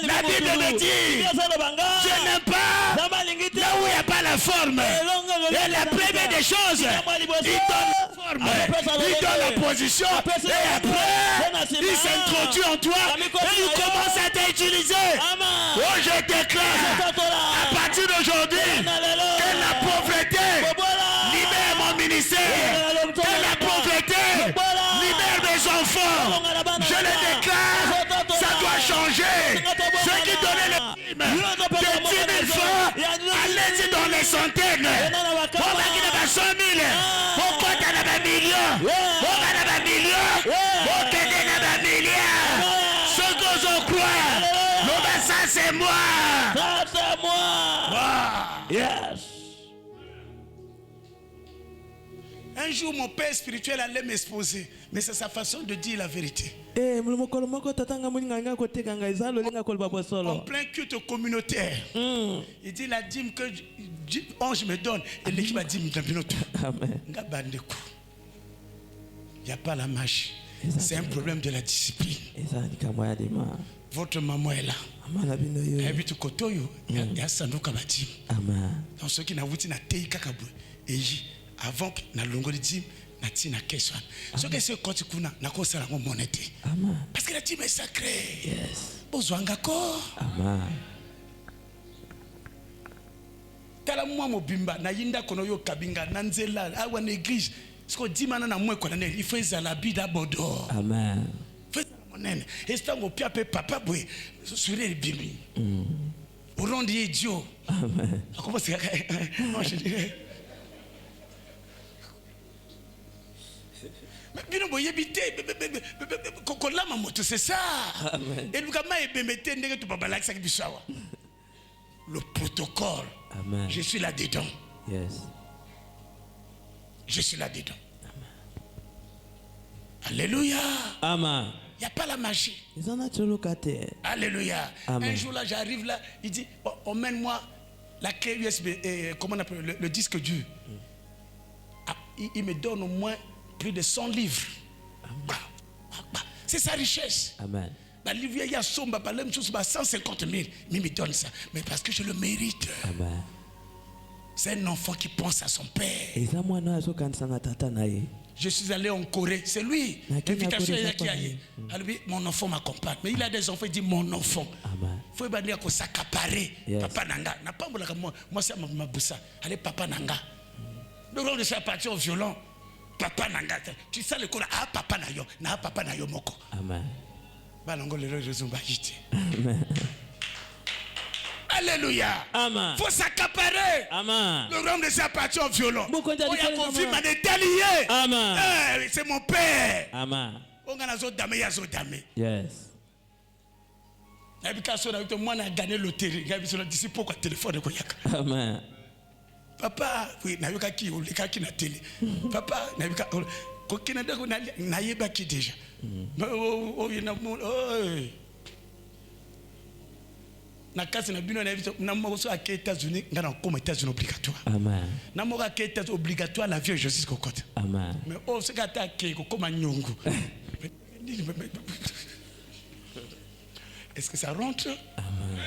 La Bible me dit, Dieu n'aime pas là où il n'y a pas la forme. Et la première des choses, il donne la forme, il donne la position. Et après, il s'introduit en toi et il commence à t'utiliser. Oh, je déclare à partir d'aujourd'hui que la pauvreté libère mon ministère. Que la pauvreté libère mes enfants. Je le déclare, ça doit changer. Ceux qui donnaient le de 10 000 francs, allez-y dans les centaines. Pourquoi il n'y a pas 100 000? Pourquoi il y a pas millions? Pourquoi il y a pas millions? Pourquoi il y a pas milliards? Ce que je crois, ça c'est moi. Ça c'est moi. Yes. Un jour, mon père spirituel allait m'exposer, mais c'est sa façon de dire la vérité. En plein culte communautaire, il dit la dîme que je me donne, et l'équipe a dit Amen. Il n'y a pas la magie. C'est un problème de la discipline. Votre maman est là. Habite Kotoyo, il y a Sanduka Batim. Dans ceux qui n'ont pas été Kakabou, et avant que na longo de dîme, na tina keswan. Ce que c'est quand tu kuna na kosa la monnaie. Parce que la dîme est sacrée. Yes. Bozwanga ko. Amen. Tala moi mobimba na yinda kono yo kabinga na nzela awa na église. Ce que dîme na moi ko na il faut za la bida bodo. Amen. Fait monene. Et c'est ngo pia pe papa boy sur les bimi. Au rond idiot. Amen. Comment c'est moi je dirais c'est ça. Et le protocole. Amen. Je suis là-dedans. Yes. Je suis là-dedans. Alléluia. Amen. Il n'y a pas la magie. Alléluia. Amen. Un jour là, j'arrive là, il dit, emmène-moi la clé USB, comment on appelle le disque dur. Il me donne au moins plus de 100 livres. C'est sa richesse. Amen. Il y a 150 000. Mais il me donne ça. Mais parce que je le mérite. Amen. C'est un enfant qui pense à son père. Je suis allé en Corée. C'est lui. L'invitation est qui a eu. Mon enfant m'accompagne. Mais il a des enfants. Il dit mon enfant. Amen. Il faut que s'accaparer. Papa Nanga. Moi, c'est ma boussa. Allez, Papa Nanga. Le rôle de sa partie au violon. Papa Nanga. Tu sais le coup là. Ah, Papa Nayo. Na Papa Nayo Moko. Amen. Amen. Alléluia. Amen. Faut s'accaparer. Amen. Le rôle de sa partie au violon. Amen. C'est mon père. Amen. On a dame. Yes. Moi, j'ai gagné le loterie. J'ai dit pourquoi téléphone. Amen. Papa, oui, na yoka ki oleka ki na télé. Papa, na yoka ko kinanda ko na yeba ki déjà. na kasi na bino na vite na moko so à États-Unis ngana comme États-Unis obligatoire. Amen. Na moko à États-Unis obligatoire la vie Jésus kokota. Amen. Mais oh c'est kata ke ko comme nyongo. Est-ce que ça rentre? Amen.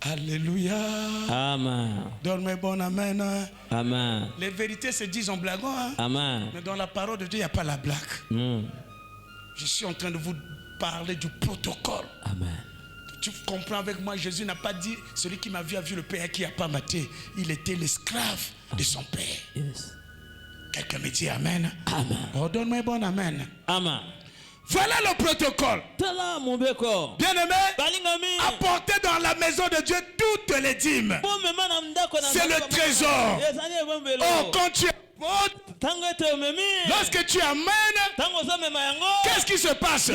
Alléluia. Amen. Donne-moi bon amen. Amen. Les vérités se disent en blaguant. Hein? Amen. Mais dans la parole de Dieu, il n'y a pas la blague. Je suis en train de vous parler du protocole. Amen. Tu comprends avec moi, Jésus n'a pas dit celui qui m'a vu a vu le Père qui n'a pas maté. Il était l'esclave de son Père. Yes. Quelqu'un me dit Amen. Amen. Oh, donne-moi bon Amen. Amen. Voilà le protocole. Tala mon beko. Bien-aimé, Balingami. apportez dans la maison de Dieu toutes les dîmes. C'est le trésor. Oh, quand tu lorsque tu amènes, qu'est-ce qui se passe?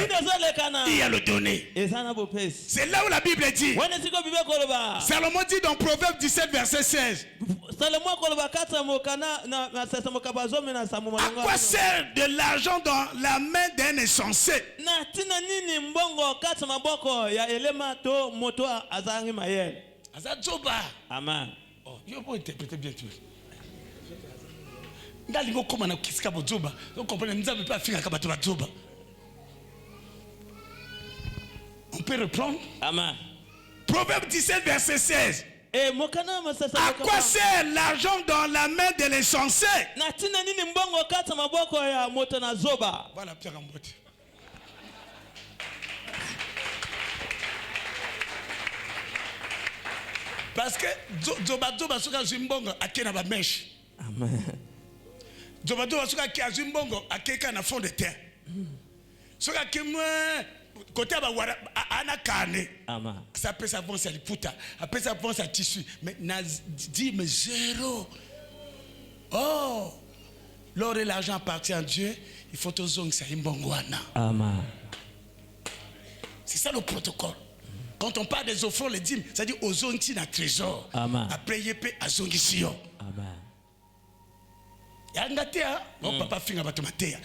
Il y a le donné. C'est là où la Bible dit. Salomon dit dans Proverbe 17, verset 16. À quoi sert de l'argent dans la main d'un insensé? Amen. Oh, je peux interpréter bien tout. Ndalingo koma na kisika bozoba. Donc comprenez, nous n'avons pas fait à kabato bozoba. On peut reprendre? Amen. Proverbe 17, verset 16. À quoi sert l'argent dans la main de l'insensé? Voilà, Pierre Ambote. Parce que Zoba Suka Zimbongo a kena ba mèche. Amen. Zoba Suka ki a Zimbongo a keka na fond de terre. Suka ki mwe côté ba wara ana kane. Amen. Ça peut s'avancer à liputa, après ça avance à tissu, mais n'a dit mais zéro. Oh, l'or et l'argent appartient à Dieu, il faut que zong ça imbongwana. Amen. C'est ça le protocole. Quand on parle des offrandes, les dîmes, ça dit aux zonti na trésor. Amen. Après yépé à zongisio. Amen. Yangatea, mon papa finga batomatea.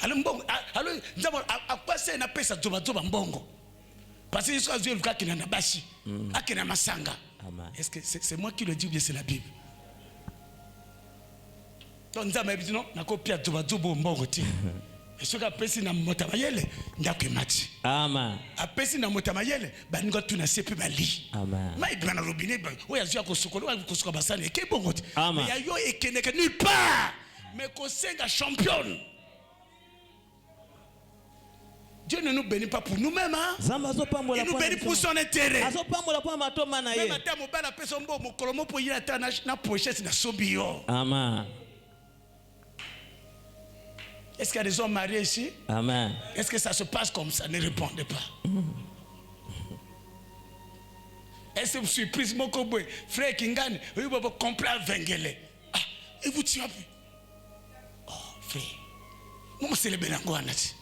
Alors mbongo, alors nous à quoi ça na pesa zoba mbongo? Parce que soit Dieu qui n'a bashi, akena masanga. Est-ce que c'est moi qui le dis ou bien c'est la Bible? Donc nous avons dit non, na copia zoba mbongo ti. Et ce qu'appelle na motamayele, ndako mati. Amen. Apesi na motamayele, ba ngo tuna sepe bali. Amen. Mai bana robinet ba, o ya zua ko sokolo, wa ko sokola basane ke bongo. Amen. Ya yo ekeneka nulle part. Mais ko senga champion. Dieu ne nous bénit pas pour nous-mêmes. Hein? Il nous bénit pour son intérêt. Même à ta mobile, après son beau, mon colomo pour y aller na pochette na sobio. Amen. Est-ce qu'il y a des hommes mariés ici? Amen. Est-ce que ça se passe comme ça? Ne répondez pas. Est-ce que vous surprise mon cowboy? Frère Kingane, vous pouvez comprendre Vengele. Ah, et vous tirez plus. Oh, frère. Moi, c'est le Benango Anati.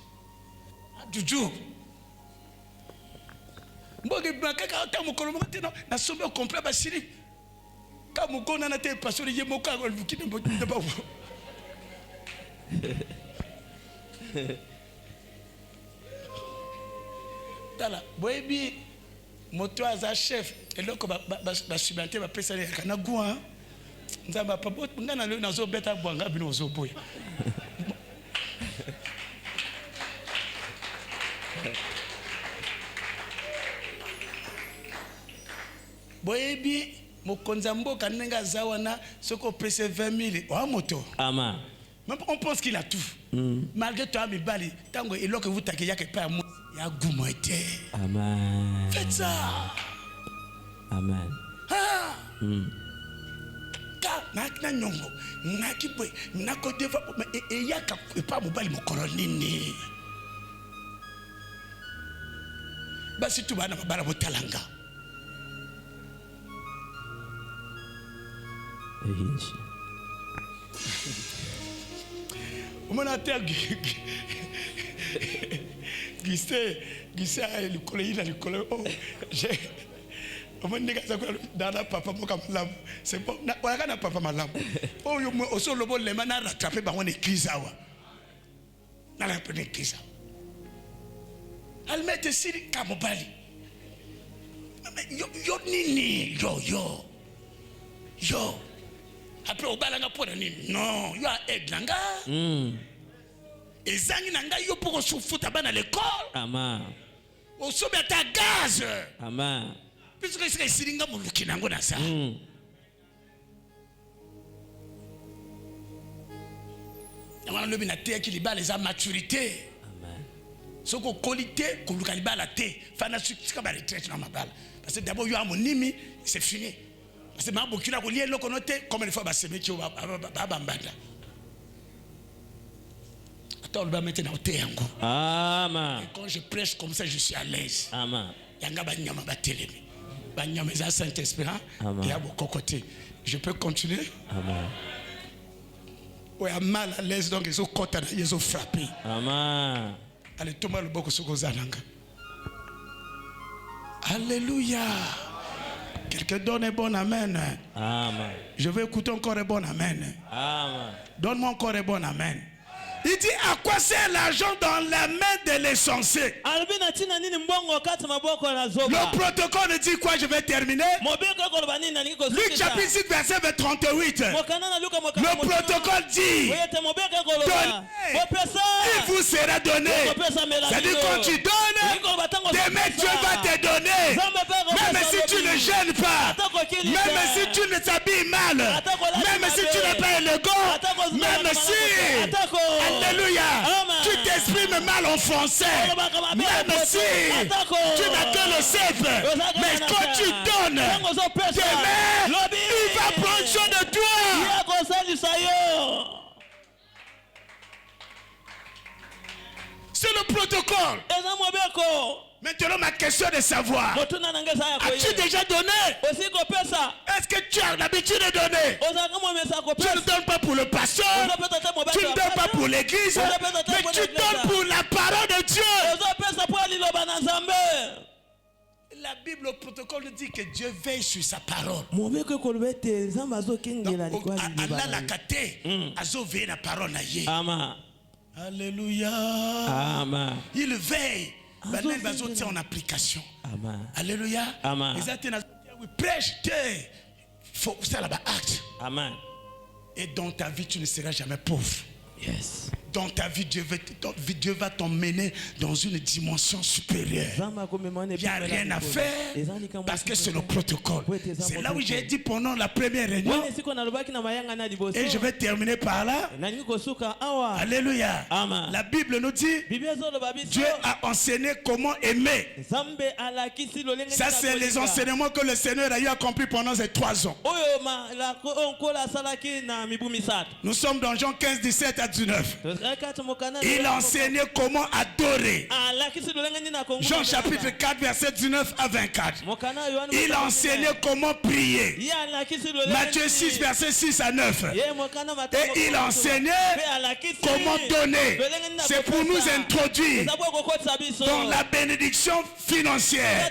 Juju. Mboge bakaka ta mukolo mote na sobe complet ba siri. Ka mukona na te pastor ye moka ko lukine mbo de ba. Tala, boyebi moto aza chef eloko ba subante ba pesa ya kana gwa. Nzamba pa bot ngana le nazo beta bwanga bino zo boya. Boyebi mokonza mboka nenga zawana soko pese 20 000 wa moto. Amen. Même on pense qu'il a tout. Malgré toi mi bali tango eloko vous takeya ke pa mo ya gumoite. Amen. Faites ça. Amen. Ah. Ka na nyongo na kibwe na ko deva e ya ka pa mo bali mo kolonini. Basi tu bana babala botalanga. On m'a dit Gissé le collège il oh j'ai on m'a dit que dans papa moi comme là c'est bon na papa malam oh yo au sol le bon les mains rattraper ba on église awa na la première église almete siri kamobali. Yo nini yo. Après au balanga pour nini? Non, yo a aiglanga. Ezangi nanga yo pour souffouta bana l'école. Amen. Au sommet ta gaz. Amen. Puisque c'est siringa muluki nango na sa. On le binaté qui libère les maturité. Amen. Ce qu'on qualité, qu'on lui libère la thé. Fana suka ba retraite na mabala. Parce que d'abord yo a mon nimi, c'est fini. Parce que ma beaucoup la relier le konoté comme une fois ba seme ki ba bambanda. Attends, le ba mettre na thé yango. Amen. Quand je prêche comme ça, je suis à l'aise. Amen. Yanga ba nyama ba telemi. Ba nyama za Saint-Esprit. Il y a beaucoup côté. Je peux continuer? Amen. Ouais, mal à l'aise donc ils ont côté, ils ont frappé. Amen. Allez, Thomas le boko soko zananga. Alléluia. Quelqu'un donne un bon amen. Amen. Je veux écouter encore un bon amen. Amen. Donne-moi encore un bon amen. Il dit à quoi sert l'argent dans la main de l'essentiel? Le protocole dit quoi? Je vais terminer. Luc chapitre 6 verset 38. Le protocole dit donnez, il vous sera donné. C'est-à-dire quand tu donnes, demain Dieu va te donner. Même si tu ne gênes pas, même si tu ne t'habilles mal, même si tu n'es pas élégant, même si alléluia, tu t'exprimes mal en français, même si tu n'as que le CEP, mais quand tu donnes, demain, il va prendre soin de toi. C'est le protocole. Maintenant, ma question est de savoir, as-tu déjà donné? Est-ce que tu as l'habitude de donner? Tu ne donnes pas pour le pasteur, tu ne donnes pas pour l'église, mais tu donnes pour la parole de Dieu. La Bible, le protocole dit que Dieu veille sur sa parole. Allah la kate, azo veille la parole na ye. Amen. Alléluia. Amen. Il veille. Il va en application. Amen. Alléluia. Amen. Prêche, faut ça là-bas acte. Amen. Et dans ta vie, tu ne seras jamais pauvre. Yes. Dans ta vie, Dieu va t'emmener dans une dimension supérieure. Il n'y a rien à faire parce que c'est le protocole. C'est là où j'ai dit pendant la première réunion. Et je vais terminer par là. Alléluia. Amen. La Bible nous dit Dieu a enseigné comment aimer. Ça, c'est les enseignements que le Seigneur a eu accompli pendant ces 3 ans. Nous sommes dans Jean 15, 17 à 19. Il a enseigné comment adorer. Jean chapitre 4 verset 19 à 24. Il a enseigné comment prier. Matthieu 6 verset 6 à 9. Et il a enseigné comment donner. C'est pour nous introduire dans la bénédiction financière.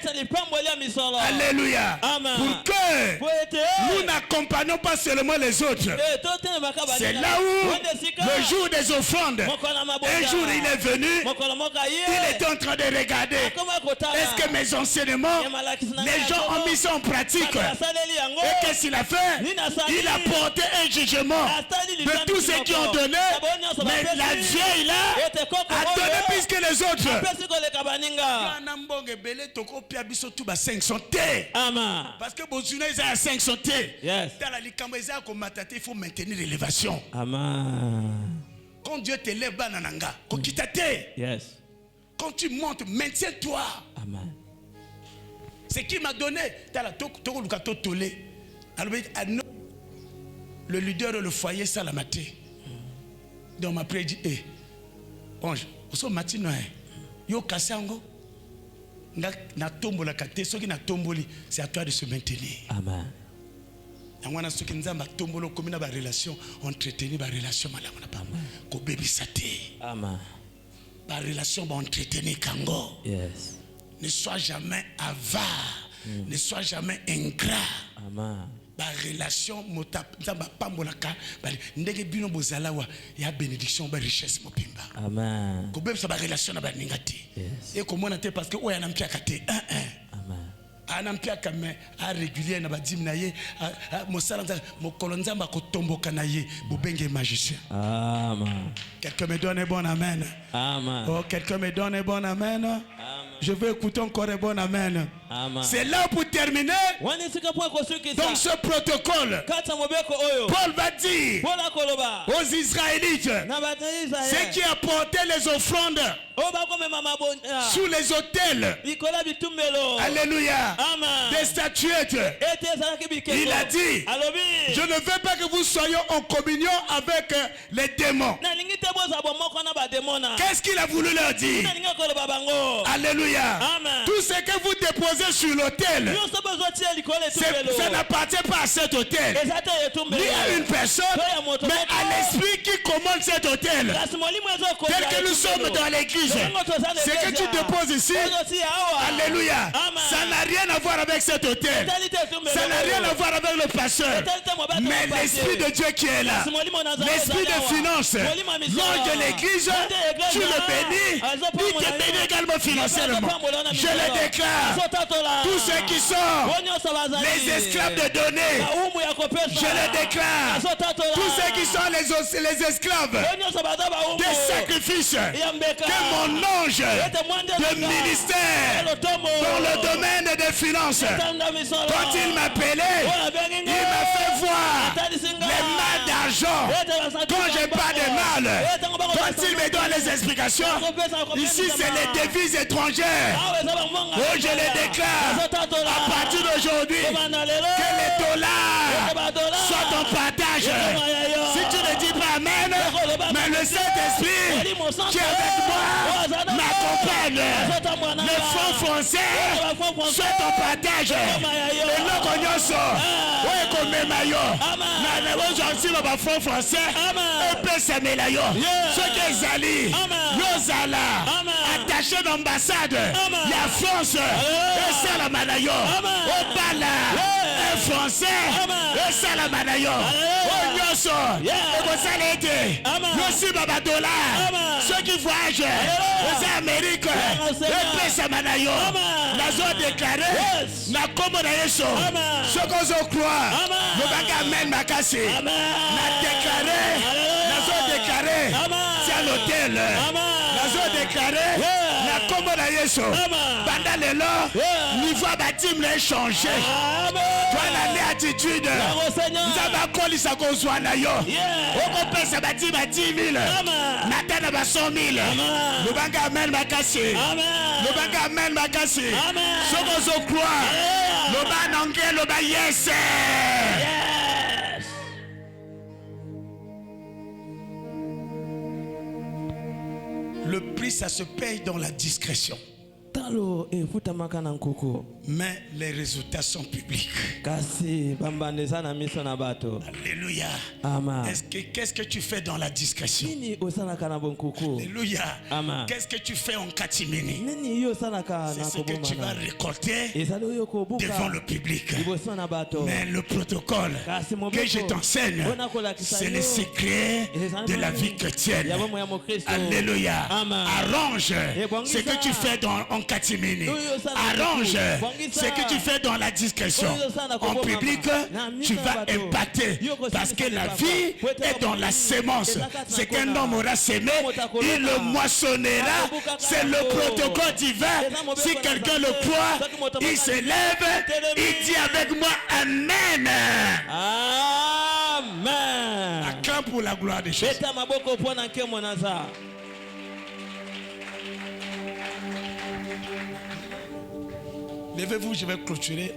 Alléluia. Pour que nous n'accompagnons pas seulement les autres. C'est là où le jour des offrandes, un jour il est venu, il était en train de regarder est-ce que mes enseignements, les gens ont mis ça en pratique. Et qu'est-ce qu'il a fait? Il a porté un jugement de tous ceux qui ont donné, mais la vieille là a donné plus que les autres. Parce que Bozuna ils à 500 T. Il faut maintenir l'élévation. Amen. Quand Dieu te lève, Yes. quand tu montes, maintiens-toi. Amen. Ce qui m'a donné, le leader de le foyer, ça l'a maté. Donc ma prière dit, bon, au matin, yo kassango, na tombo la kate, ce qui na tomboli, c'est à toi de se maintenir. Amen. Yangwana soki nzamba tombolo komina ba relation entretenir ba relation malamu na pamba ko bebisa te. Amen. Ba relation ba entretenir kango. Yes. Ne sois jamais avare Ne sois jamais ingrat. Amen. Ba relation nzamba pambolaka ndenge bino bozala wa ya bénédiction ba richesse mopimba. Amen. Ko bebisa ba relation na ba ningati. Yes. Et comment te parce que oya na mpiaka te. Amen. Ana mpiaka mais a régulier na ba dim na ye mosala mokolo nzamba ko tomboka na ye bobenge magicien. Amen. Quelqu'un me donne un bon amen. Amen. Oh, quelqu'un me donne un bon amen. Amen. Je veux écouter encore un bon amen. Amen. C'est là pour terminer. Donc ce protocole, Paul va dire aux Israélites, ceux qui apportaient les offrandes sous les autels, alléluia, des statuettes, il a dit, je ne veux pas que vous soyez en communion avec les démons. Qu'est-ce qu'il a voulu leur dire? Alléluia. Amen. Tout ce que vous déposez sur l'autel, ça n'appartient pas à cet autel, ni à une personne, mais à l'esprit qui commande cet autel. Tel que nous sommes dans l'église, ce que tu déposes ici, alléluia, ça n'a rien à voir avec cet autel, ça n'a rien à voir avec le pasteur, mais l'esprit de Dieu qui est là, l'esprit de finance, l'ange de l'église, tu le bénis, il te bénit également financièrement. Je le déclare, tous ceux qui sont les esclaves de données, je le déclare, tous ceux qui sont les esclaves des sacrifices, que mon ange de ministère dans le domaine des finances, quand il m'appelait, il m'a fait voir les mains d'argent quand j'ai pas de mal. Quand il me donne les explications, ici c'est les devises étrangères. Oh, je les déclare à partir d'aujourd'hui que les dollars soient ton partage. Si tu ne dis pas Amen, mais le Saint-Esprit qui est avec moi m'accompagne. Les fonds français soient ton partage. Et là, qu'on y a ça, oui, qu'on met maillot. J'en suis dans ma fonds français. Et puis, c'est mes maillots. Ceux qui allient, nous allons attacher l'ambassade. Il y a France. Et c'est la manayo. Au bala. Un français. Et c'est la manayo. Au nyoso. Et vous allez aider. Nous sommes à dollar. Ceux qui voyagent aux Amériques. Et puis, c'est manayo. La zone déclarée. Na comme na yeso. Ceux qui ont croient. Nous allons même ma casse. Na déclaré. La zone déclarée. C'est à l'hôtel. La zone déclarée. Na comme na yeso. Pendant le long, niveau bâtiment l'a changé. Toi la attitude. Nous avons collé ça qu'on soit là yo. On peut ça bâtiment à 10 000. Maintenant à 100 000. Le banque amène ma casse. Le banque amène ma casse. Ce qu'on se croit. Le ban anglais le ban yes. Le prix, ça se paye dans la discrétion. Mais les résultats sont publics. Alléluia. Qu'est-ce que tu fais dans la discrétion? Alléluia. Qu'est-ce que tu fais en catimini? C'est ce que tu vas récolter devant le public. Mais le protocole que je t'enseigne, c'est le secret de la vie chrétienne. Alléluia. Arrange ce que tu fais en catimini. Arrange ce que tu fais dans la discrétion. En public, tu vas impacter. Parce que la vie est dans la sémence. Ce qu'un homme aura sémé, il le moissonnera. C'est le protocole divin. Si quelqu'un le croit, il se lève, il dit avec moi Amen. Amen. Acclame pour la gloire des choses. Levez-vous, je vais clôturer.